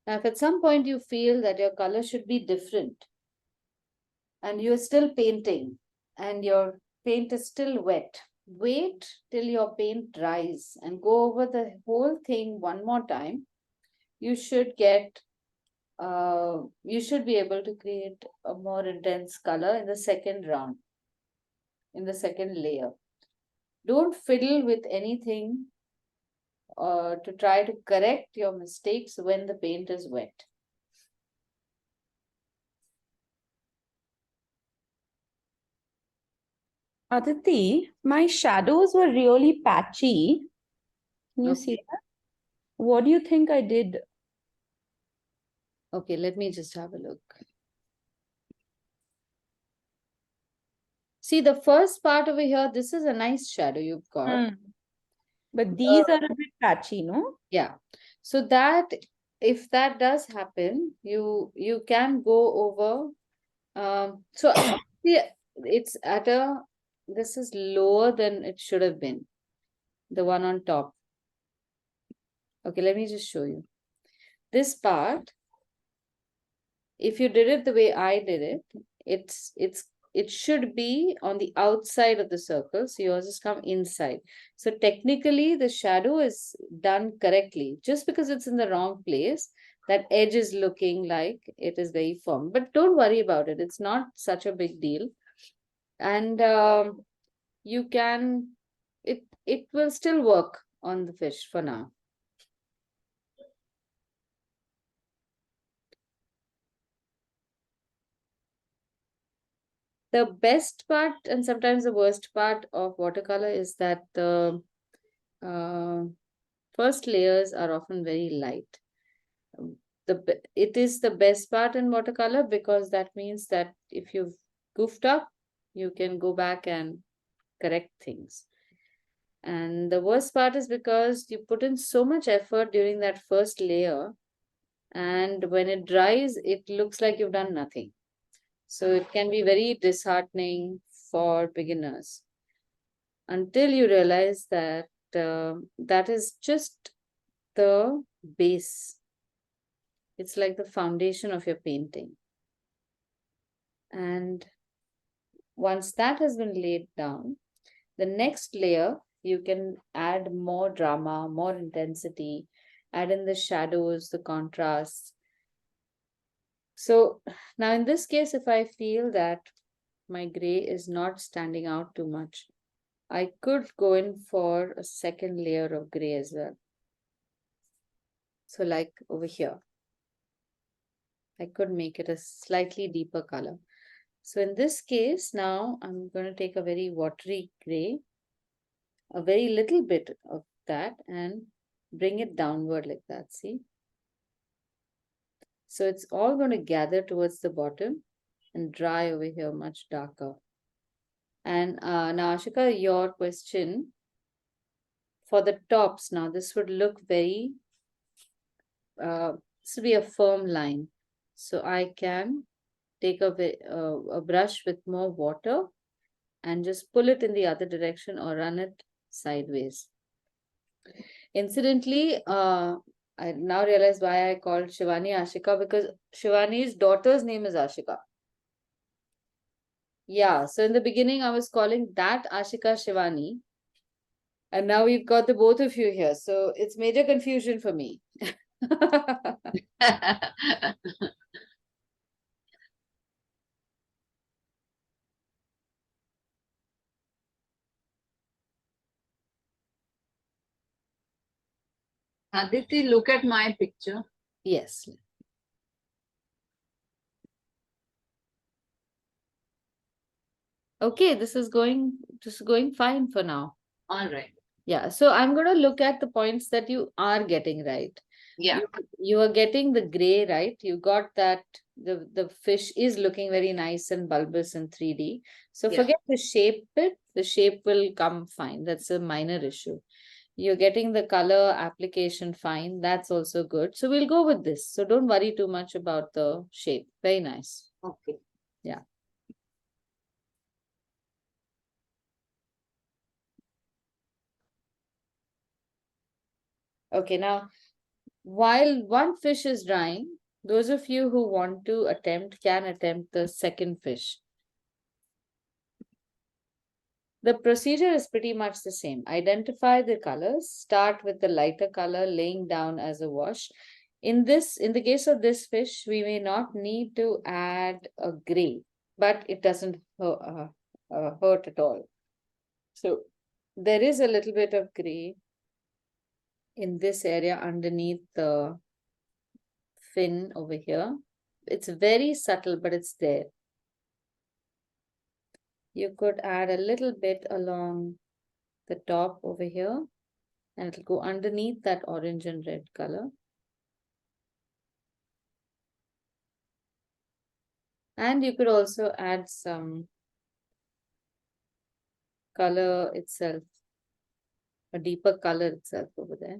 Now, if at some point you feel that your color should be different and you're still painting and your paint is still wet, wait till your paint dries and go over the whole thing one more time. You should get you should be able to create a more intense color in the second round, in the second layer. Don't fiddle with anything to try to correct your mistakes when the paint is wet. Aditi, my shadows were really patchy. Can you see that? What do you think I did? Okay, let me just have a look. See, the first part over here, this is a nice shadow you've got. But these are a bit patchy, no? Yeah. So that, if that does happen, you can go over. So actually, it's at a, this is lower than it should have been. The one on top. Okay, let me just show you. This part, if you did it the way I did it, it should be on the outside of the circle. So yours has come inside. So technically the shadow is done correctly. Just because it's in the wrong place that edge is looking like it is very firm. But don't worry about it. It's not such a big deal. And you can, it will still work on the fish for now. The best part and sometimes the worst part of watercolor is that the uh, first layers are often very light. It is the best part in watercolor because that means that if you've goofed up, you can go back and correct things. And the worst part is because you put in so much effort during that first layer, and when it dries, it looks like you've done nothing. So it can be very disheartening for beginners until you realize that that is just the base. It's like the foundation of your painting. And once that has been laid down, the next layer, you can add more drama, more intensity, add in the shadows, the contrasts. So now in this case, if I feel that my gray is not standing out too much, I could go in for a second layer of gray as well. So like over here, I could make it a slightly deeper color. So in this case, now I'm going to take a very watery gray, a very little bit of that, and bring it downward like that, see? So it's all going to gather towards the bottom and dry over here much darker. And now, Ashika, your question for the tops, now this would look very, this would be a firm line. So I can take a brush with more water and just pull it in the other direction or run it sideways. Incidentally, I now realize why I called Shivani Ashika, because Shivani's daughter's name is Ashika. Yeah, so in the beginning I was calling that Ashika Shivani, and now we've got the both of you here. So it's major confusion for me. Aditi, look at my picture. Yes. Okay, this is going fine for now. All right. Yeah, so I'm going to look at the points that you are getting right. Yeah. You are getting the gray right. You got that the fish is looking very nice and bulbous in 3D. So Yeah. forget the shape bit. The shape will come fine. That's a minor issue. You're getting the color application fine. That's also good. So we'll go with this. So don't worry too much about the shape. Very nice. Okay. Yeah. Okay, now while one fish is drying, those of you who want to attempt can attempt the second fish. The procedure is pretty much the same. Identify the colors, start with the lighter color, laying down as a wash. In the case of this fish, we may not need to add a gray, but it doesn't hurt at all. So there is a little bit of gray in this area underneath the fin over here. It's very subtle, but it's there. You could add a little bit along the top over here, and it'll go underneath that orange and red color. And you could also add some color itself, a deeper color itself over there.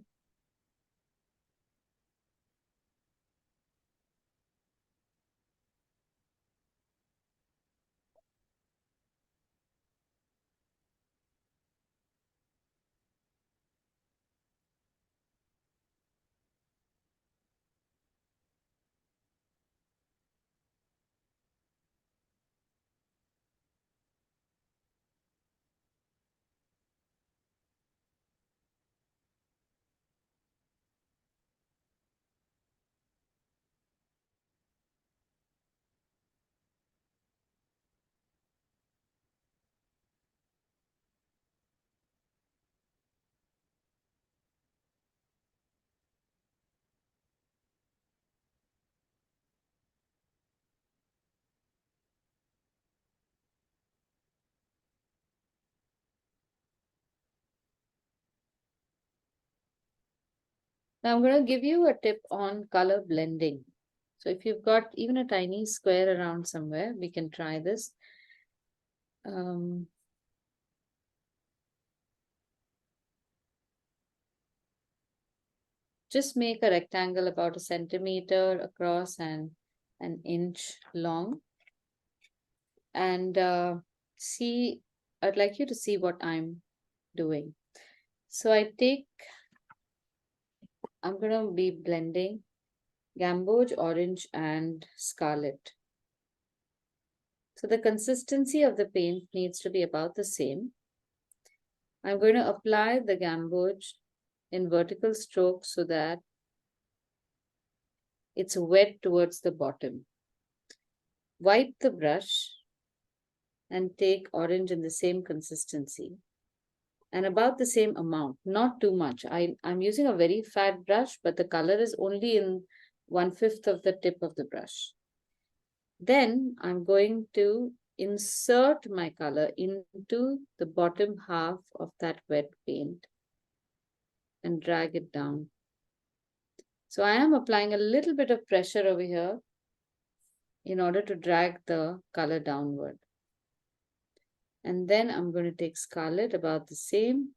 Now I'm going to give you a tip on color blending. So if you've got even a tiny square around somewhere, we can try this. Just make a rectangle about 1 centimeter across and 1 inch long. And see, I'd like you to see what I'm doing. So I'm going to be blending gamboge, orange, and scarlet. So the consistency of the paint needs to be about the same. I'm going to apply the gamboge in vertical strokes so that it's wet towards the bottom. Wipe the brush and take orange in the same consistency and about the same amount, not too much. I'm using a very fat brush, but the color is only in 1/5 of the tip of the brush. Then I'm going to insert my color into the bottom half of that wet paint and drag it down. So I am applying a little bit of pressure over here in order to drag the color downward. And then I'm going to take scarlet about the same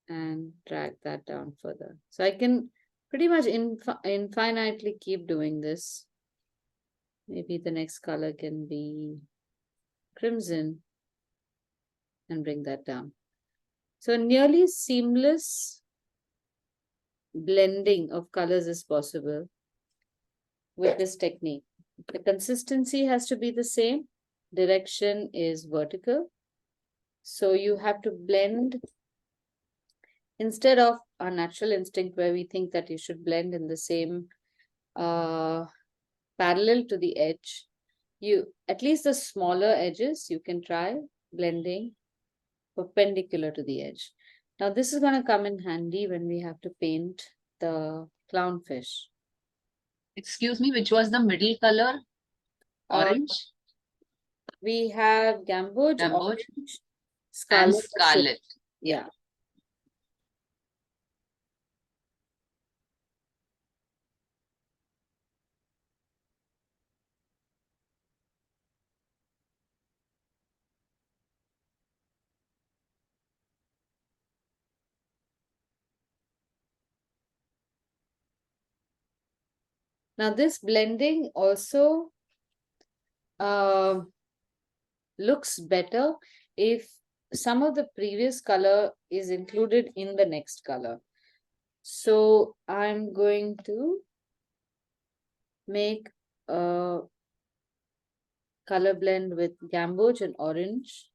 and drag that down further. So I can pretty much infinitely keep doing this. Maybe the next color can be crimson and bring that down. So nearly seamless blending of colors is possible with this technique. The consistency has to be the same. Direction is vertical. So you have to blend instead of our natural instinct where we think that you should blend in the same parallel to the edge. At least the smaller edges, you can try blending perpendicular to the edge. Now this is going to come in handy when we have to paint the clownfish. Excuse me, which was the middle color? Orange? We have gamboge, orange, scarlet. And scarlet. Yeah. Now this blending also looks better if some of the previous color is included in the next color. So I'm going to make a color blend with gamboge and orange.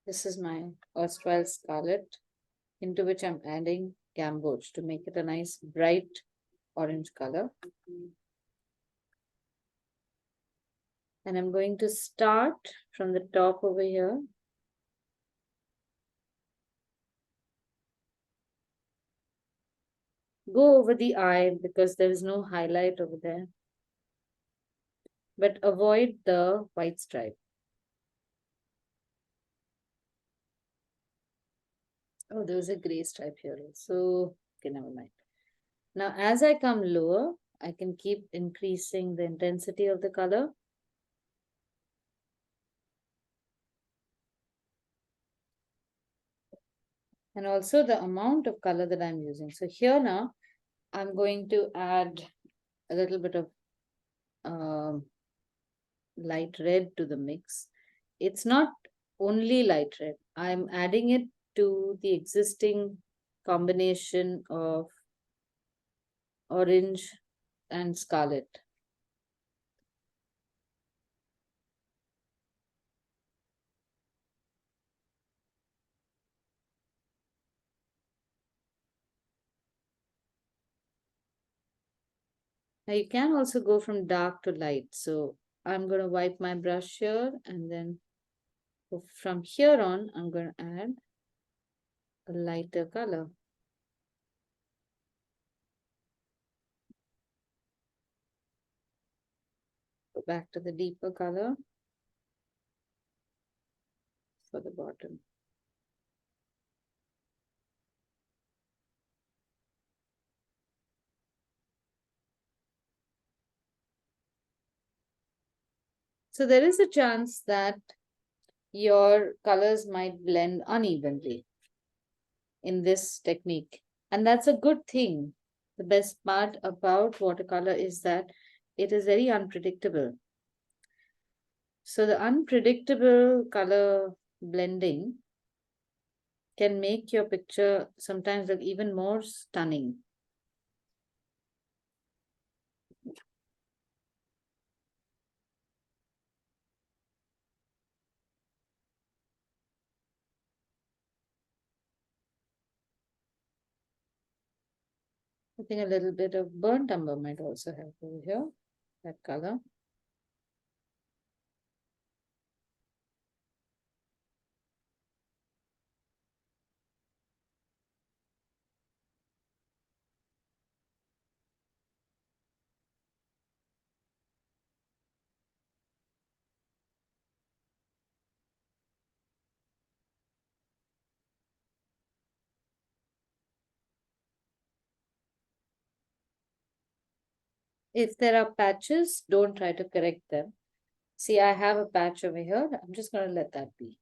This is my erstwhile scarlet, into which I'm adding gamboge to make it a nice bright orange color. And I'm going to start from the top over here. Go over the eye because there is no highlight over there. But avoid the white stripe. Oh, there was a gray stripe here. So, okay, never mind. Now, as I come lower, I can keep increasing the intensity of the color. And also the amount of color that I'm using. So here now, I'm going to add a little bit of light red to the mix. It's not only light red. I'm adding it to the existing combination of orange and scarlet. Now you can also go from dark to light. So I'm going to wipe my brush here and then from here on, I'm going to add a lighter color. Go back to the deeper color. for the bottom. So there is a chance that your colors might blend unevenly in this technique. And that's a good thing. The best part about watercolor is that it is very unpredictable. So the unpredictable color blending can make your picture sometimes look even more stunning. I think a little bit of burnt umber might also help over here, that color. If there are patches, don't try to correct them. See, I have a patch over here. I'm just going to let that be.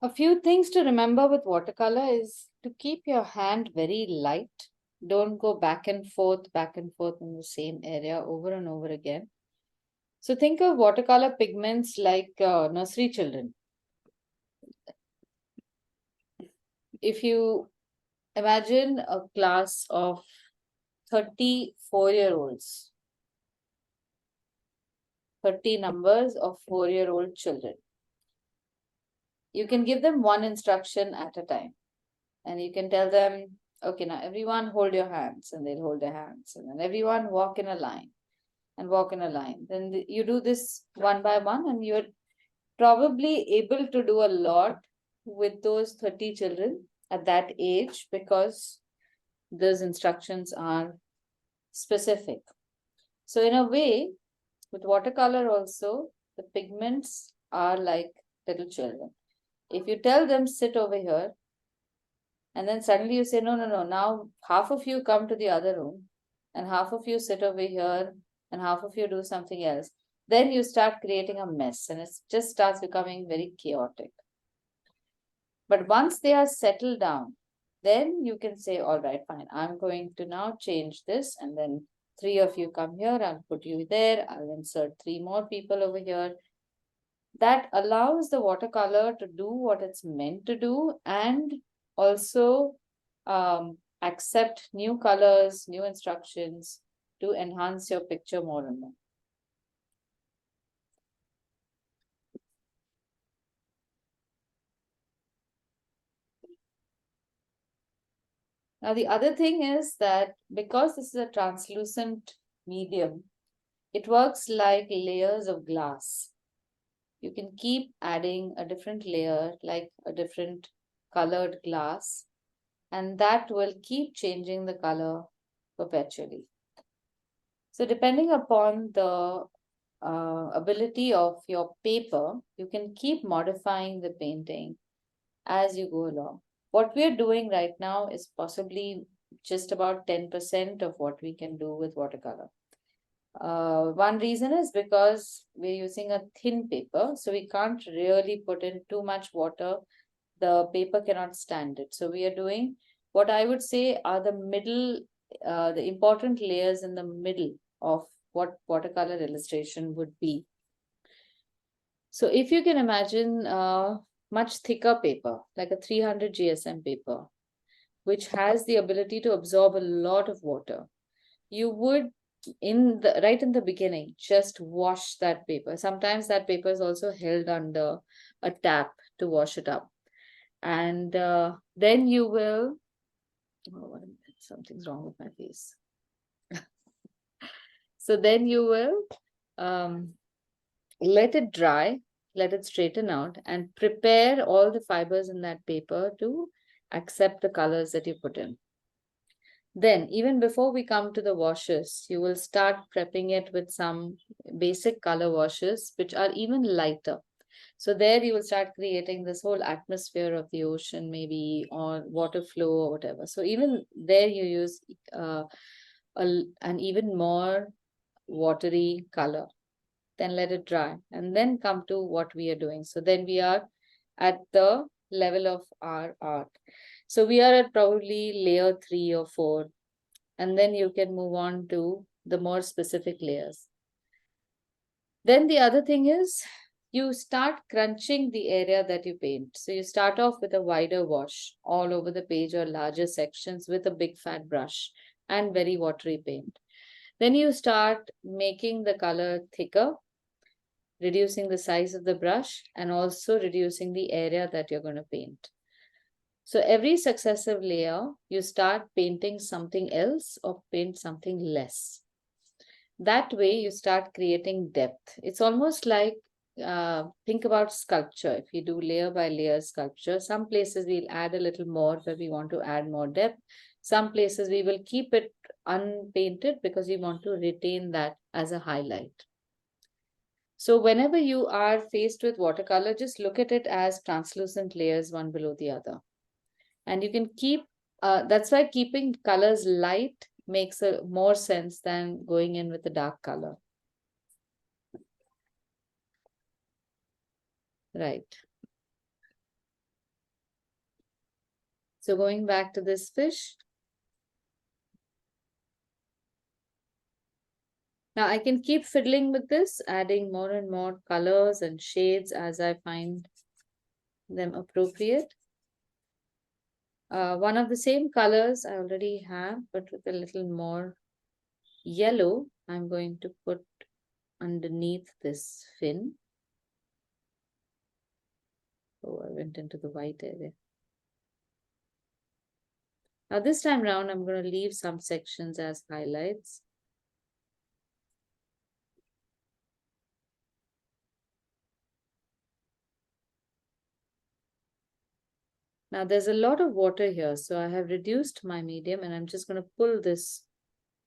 A few things to remember with watercolor is to keep your hand very light. Don't go back and forth in the same area over and over again. So think of watercolor pigments like nursery children. If you imagine a class of 30 4-year-olds, 30 numbers of 4-year-old children. You can give them one instruction at a time. And you can tell them, okay, now everyone hold your hands, and they'll hold their hands. And then everyone walk in a line and walk in a line. Then you do this one by one, and you're probably able to do a lot with those 30 children at that age because those instructions are specific. So in a way, with watercolor also, the pigments are like little children. If you tell them sit over here, and then suddenly you say, no, no, no, now half of you come to the other room, and half of you sit over here, and half of you do something else, then you start creating a mess, and it just starts becoming very chaotic. But once they are settled down, then you can say, all right, fine, I'm going to now change this, and then 3 of you come here, I'll put you there, I'll insert 3 more people over here. That allows the watercolor to do what it's meant to do, and also accept new colors, new instructions to enhance your picture more and more. Now, the other thing is that because this is a translucent medium, it works like layers of glass. You can keep adding a different layer, like a different colored glass, and that will keep changing the color perpetually. So depending upon the ability of your paper, you can keep modifying the painting as you go along. What we're doing right now is possibly just about 10% of what we can do with watercolor. One reason is because we're using a thin paper, so we can't really put in too much water. The paper cannot stand it. So we are doing what I would say are the middle, the important layers in the middle of what watercolor illustration would be. So if you can imagine much thicker paper, like a 300 GSM paper, which has the ability to absorb a lot of water, you would right in the beginning just wash that paper. Sometimes that paper is also held under a tap to wash it up. And then you will, something's wrong with my face. So then you will let it dry, let it straighten out, and prepare all the fibers in that paper to accept the colors that you put in. Then, even before we come to the washes, you will start prepping it with some basic color washes, which are even lighter. So there you will start creating this whole atmosphere of the ocean, maybe, or water flow or whatever. So even there you use an even more watery color. Then let it dry and then come to what we are doing. So then we are at the level of our art. So we are at probably layer 3 or 4. And then you can move on to the more specific layers. Then the other thing is you start crunching the area that you paint. So you start off with a wider wash all over the page or larger sections with a big fat brush and very watery paint. Then you start making the color thicker, reducing the size of the brush and also reducing the area that you're going to paint. So every successive layer, you start painting something else or paint something less. That way you start creating depth. It's almost like, think about sculpture. If you do layer by layer sculpture, some places we'll add a little more where we want to add more depth. Some places we will keep it unpainted because we want to retain that as a highlight. So whenever you are faced with watercolor, just look at it as translucent layers one below the other. And you can keep, that's why keeping colors light makes more sense than going in with a dark color. Right. So going back to this fish. Now I can keep fiddling with this, adding more and more colors and shades as I find them appropriate. One of the same colors I already have, but with a little more yellow, I'm going to put underneath this fin. Oh, I went into the white area. Now this time round, I'm going to leave some sections as highlights. Now there's a lot of water here, so I have reduced my medium and I'm just going to pull this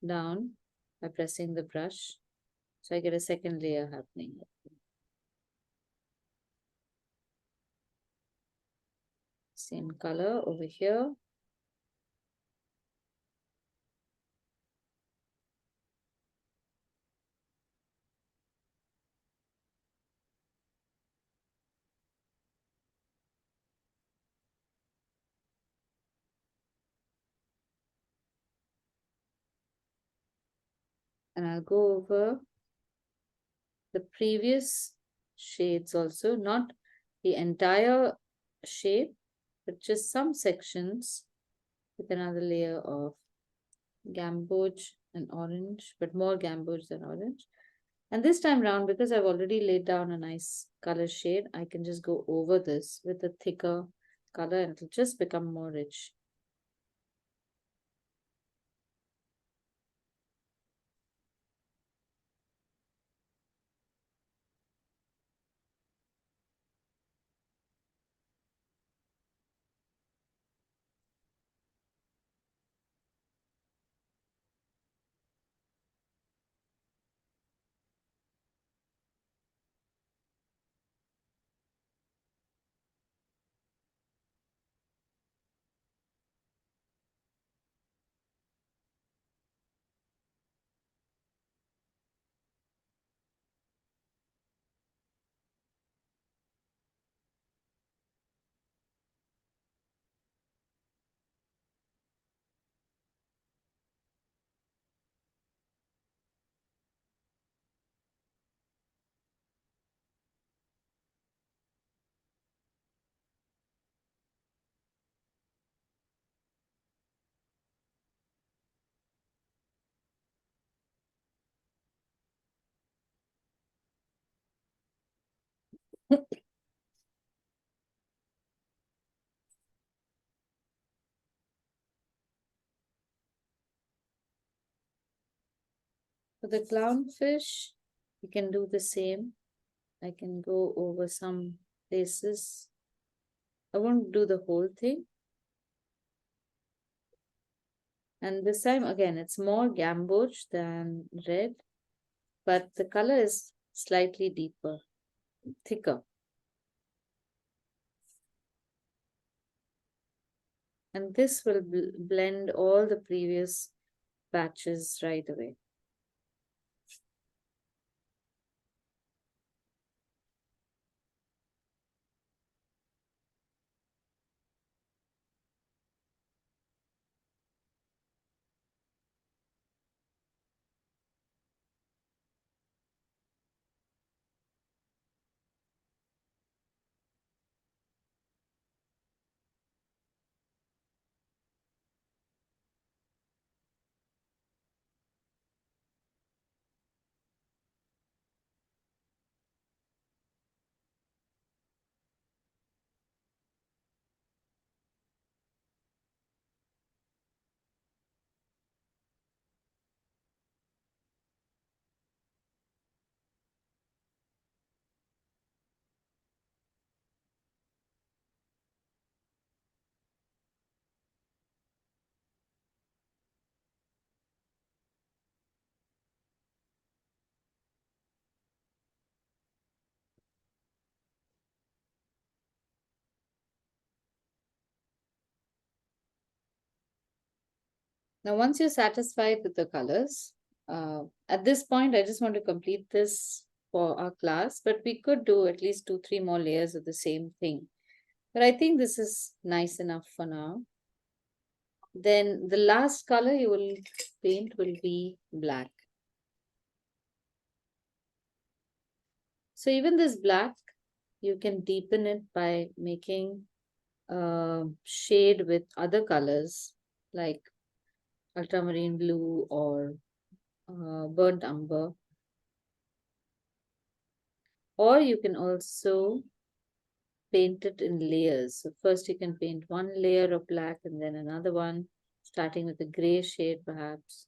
down by pressing the brush. So I get a second layer happening. Same color over here. And I'll go over the previous shades also, not the entire shape, but just some sections with another layer of gamboge and orange, but more gamboge than orange. And this time round, because I've already laid down a nice color shade, I can just go over this with a thicker color and it'll just become more rich. For the clownfish, you can do the same. I can go over some places. I won't do the whole thing. And this time again, it's more gamboge than red, but the color is slightly deeper, thicker. And this will blend all the previous batches right away. Now, once you're satisfied with the colors, at this point, I just want to complete this for our class, but we could do at least 2, 3 more layers of the same thing. But I think this is nice enough for now. Then the last color you will paint will be black. So even this black, you can deepen it by making a shade with other colors like ultramarine blue or burnt umber. Or you can also paint it in layers. So first you can paint one layer of black and then another one, starting with a gray shade perhaps.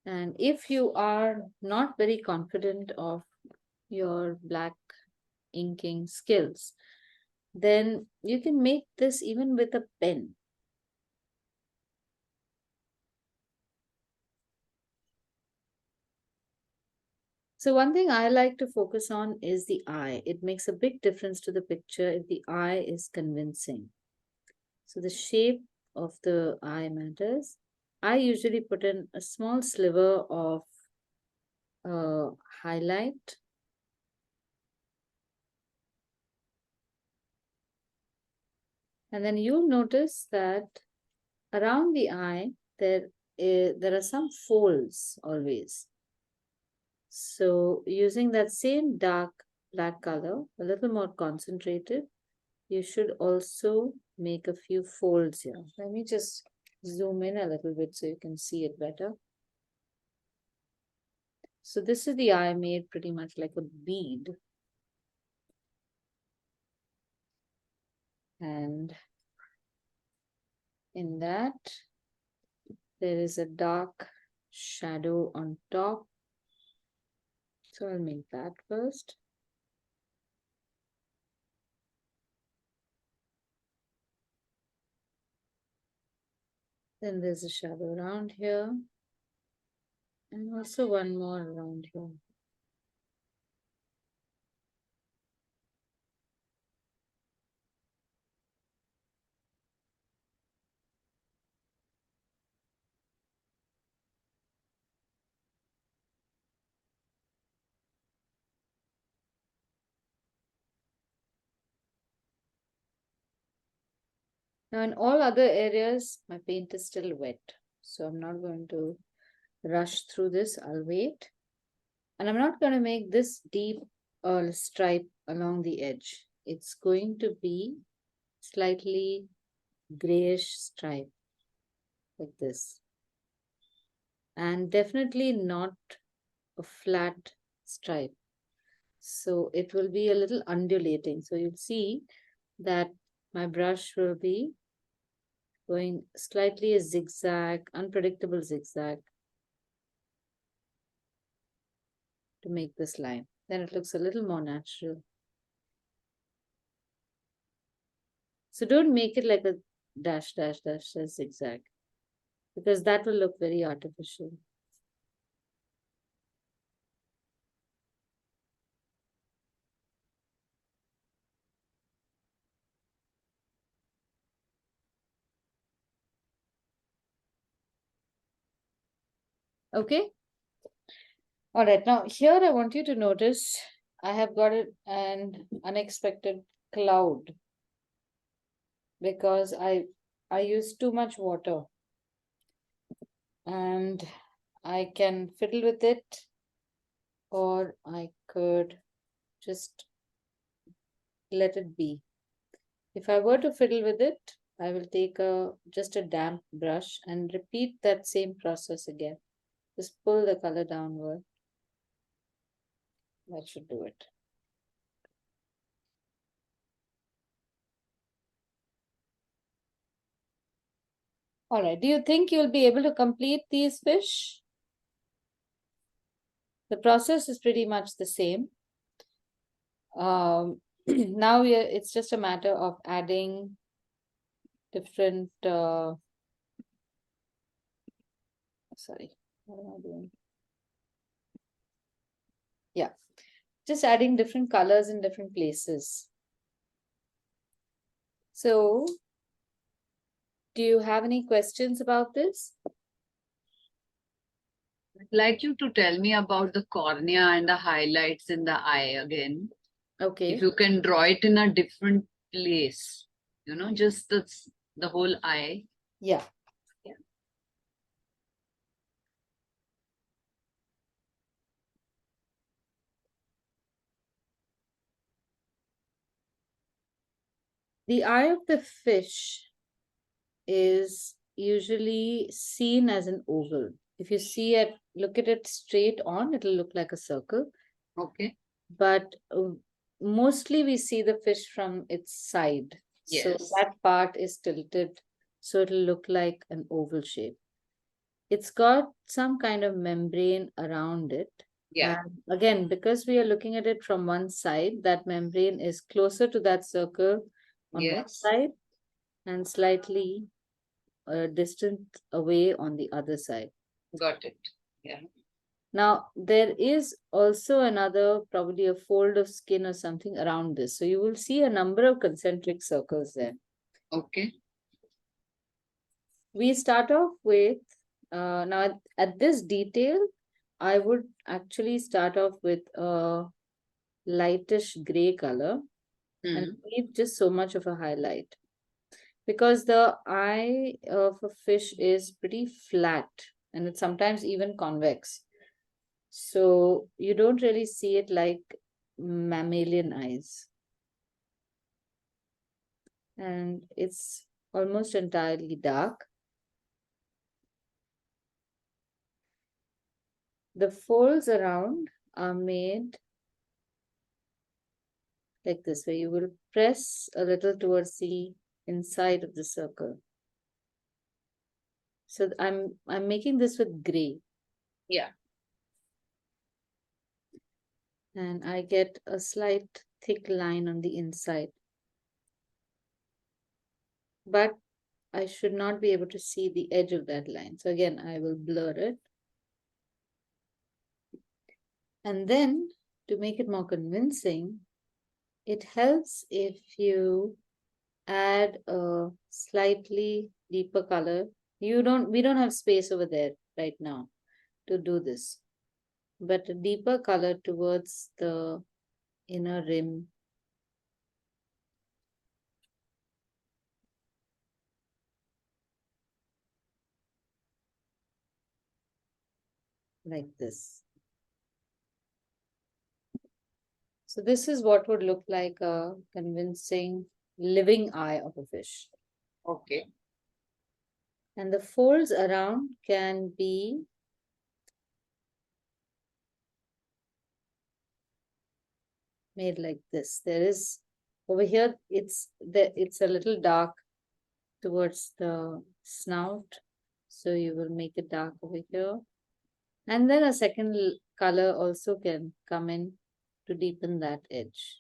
And if you are not very confident of your black inking skills, then you can make this even with a pen. So one thing I like to focus on is the eye. It makes a big difference to the picture if the eye is convincing. So the shape of the eye matters. I usually put in a small sliver of highlight. And then you'll notice that around the eye, there are some folds always. So using that same dark black color, a little more concentrated, you should also make a few folds here. Let me just zoom in a little bit so you can see it better. So this is the eye made pretty much like a bead. And in that, there is a dark shadow on top. So I'll make that first. Then there's a shadow around here. And also one more around here. Now in all other areas, my paint is still wet. So I'm not going to rush through this. I'll wait. And I'm not going to make this deep stripe along the edge. It's going to be slightly grayish stripe. like this. And definitely not a flat stripe. So it will be a little undulating. So you'll see that my brush will be going slightly a zigzag, unpredictable zigzag to make this line. Then it looks a little more natural. So don't make it like a dash, dash, dash, dash zigzag, because that will look very artificial. Okay. All right. Now here I want you to notice I have got an unexpected cloud because I used too much water, and I can fiddle with it, or I could just let it be. If I were to fiddle with it, I will take just a damp brush and repeat that same process again. Just pull the color downward. That should do it. All right. Do you think you'll be able to complete these fish? The process is pretty much the same. Now it's just a matter of adding different, sorry, what am I doing? Yeah, just adding different colors in different places. So, do you have any questions about this? I'd like you to tell me about the cornea and the highlights in the eye again. Okay. If you can draw it in a different place, just the whole eye. Yeah. Yeah. The eye of the fish is usually seen as an oval. If you look at it straight on, it'll look like a circle. Okay. But mostly we see the fish from its side. So Yes. that part is tilted, so it'll look like an oval shape. It's got some kind of membrane around it. Yeah. And again, because we are looking at it from one side, that membrane is closer to that circle on one Yes. side and slightly distant away on the other side. Got it. Yeah. Now, there is also another, probably a fold of skin or something around this. So you will see a number of concentric circles there. Okay. We start off with, now at this detail, I would actually start off with a lightish gray color and leave just so much of a highlight. Because the eye of a fish is pretty flat and it's sometimes even convex. So you don't really see it like mammalian eyes. And it's almost entirely dark. The folds around are made like this, where you will press a little towards the inside of the circle. So I'm making this with gray. Yeah. And I get a slight thick line on the inside. But I should not be able to see the edge of that line. So again, I will blur it. And then to make it more convincing, it helps if you add a slightly deeper color. We don't have space over there right now to do this, but a deeper color towards the inner rim. Like this. So this is what would look like a convincing living eye of a fish. Okay. And the folds around can be made like this. There is over here, it's a little dark towards the snout. So you will make it dark over here. And then a second color also can come in to deepen that edge.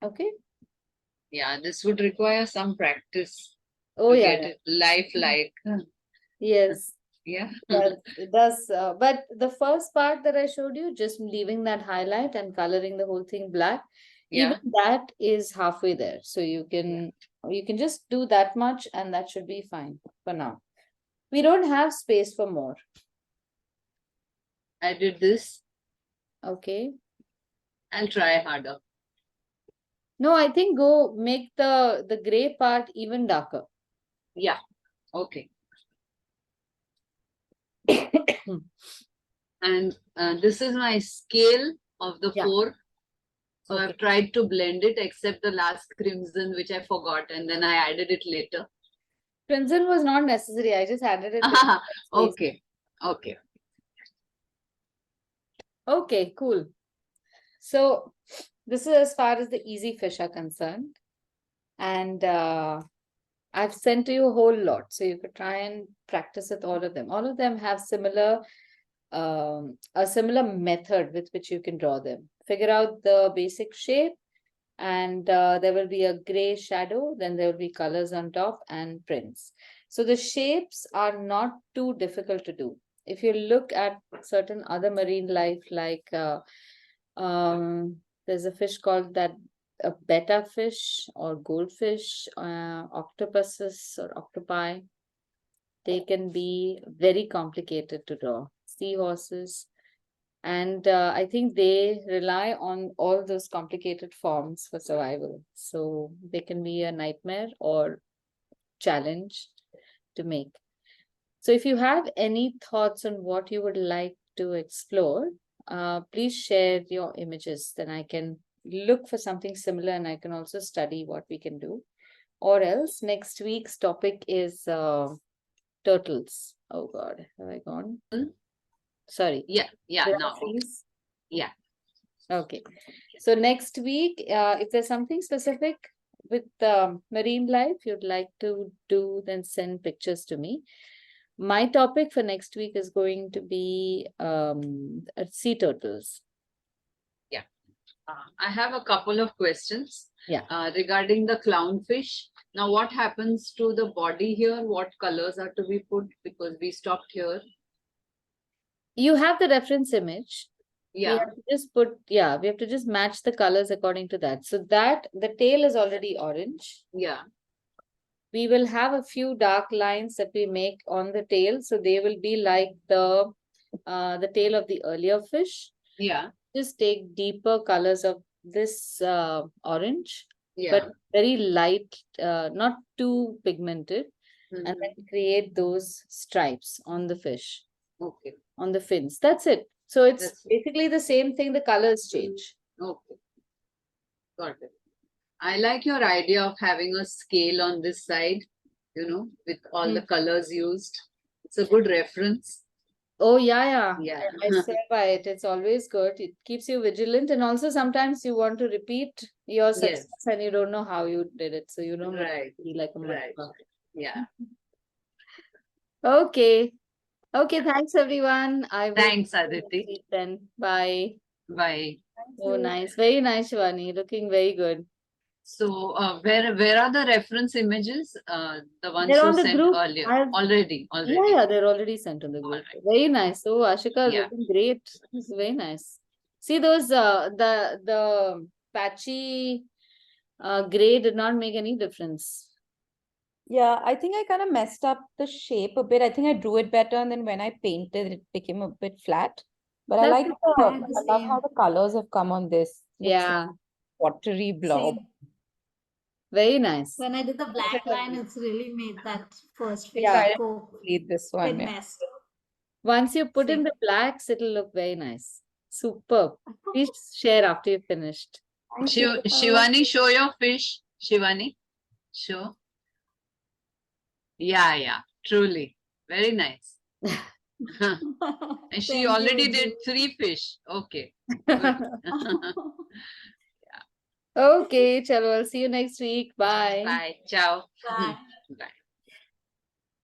Okay. Yeah, this would require some practice Oh to yeah, get it lifelike. yes. Yeah. It does. But the first part that I showed you, just leaving that highlight and coloring the whole thing black, Yeah. even that is halfway there. So you can just do that much and that should be fine for now. We don't have space for more. I did this. Okay. I'll try harder. No, I think go make the gray part even darker. Yeah. Okay. And this is my scale of the Yeah. 4. So Okay. I've tried to blend it except the last crimson, which I forgot, and then I added it later. Crimson was not necessary. I just added it. Okay. Okay. Okay, cool. So this is as far as the easy fish are concerned. And I've sent to you a whole lot. So you could try and practice with all of them. All of them have a similar method with which you can draw them. Figure out the basic shape, and there will be a gray shadow, then there will be colors on top and prints. So the shapes are not too difficult to do. If you look at certain other marine life, like there's a fish called that a betta fish or goldfish, octopuses or octopi, they can be very complicated to draw. Seahorses. And I think they rely on all those complicated forms for survival. So they can be a nightmare or challenge to make. So if you have any thoughts on what you would like to explore, please share your images. Then I can look for something similar and I can also study what we can do. Or else next week's topic is turtles. Oh God, have I gone? Sorry. Yeah. Yeah. Did I No. freeze? Yeah. Okay. So next week, if there's something specific with marine life you'd like to do, then send pictures to me. My topic for next week is going to be sea turtles. Yeah. I have a couple of questions. Yeah. Regarding the clownfish. Now, what happens to the body here? What colors are to be put? Because we stopped here. You have the reference image. Yeah. We have to just we have to just match the colors according to that. So that the tail is already orange. Yeah. We will have a few dark lines that we make on the tail. So they will be like the tail of the earlier fish. Yeah. Just take deeper colors of this orange, Yeah. but very light, not too pigmented, and then create those stripes on the fish. Okay. On the fins. That's it. So it's That's it. basically the same thing. The colors change. Okay. Got it. I like your idea of having a scale on this side, with all the colors used. It's a good reference. Oh, yeah. Yeah. I swear by it. It's always good. It keeps you vigilant. And also sometimes you want to repeat your success and you don't know how you did it. So you don't want to be like a motherfucker. Yeah. Okay. Okay, thanks everyone. Thanks, Aditi. Then bye. Bye. Oh, nice. Very nice, Shivani. Looking very good. So, where are the reference images? The ones They're you on the sent group. earlier. Already. Yeah, they're already sent on the group. Very nice. Oh, Ashika, Yeah. looking great. It's very nice. See those the patchy gray did not make any difference. Yeah, I think I kind of messed up the shape a bit. I think I drew it better, and then when I painted, it became a bit flat. But I That's like okay. I love how the colors have come on this. Looks like Yeah, watery blob. Same. very nice. When I did the black line, it's really made that first face Yeah. go Need this a one. bit Yeah. messed. Once you put in Same. the blacks, it'll look very nice. Superb. Please share after you've finished. Thank you. Shivani, show your fish. Shivani. Sure. Yeah, truly. Very nice. And she Thank you, already Uju. did 3 fish. Okay. Good. Okay, chalo, I'll see you next week. Bye. Bye. Ciao. Bye. Bye.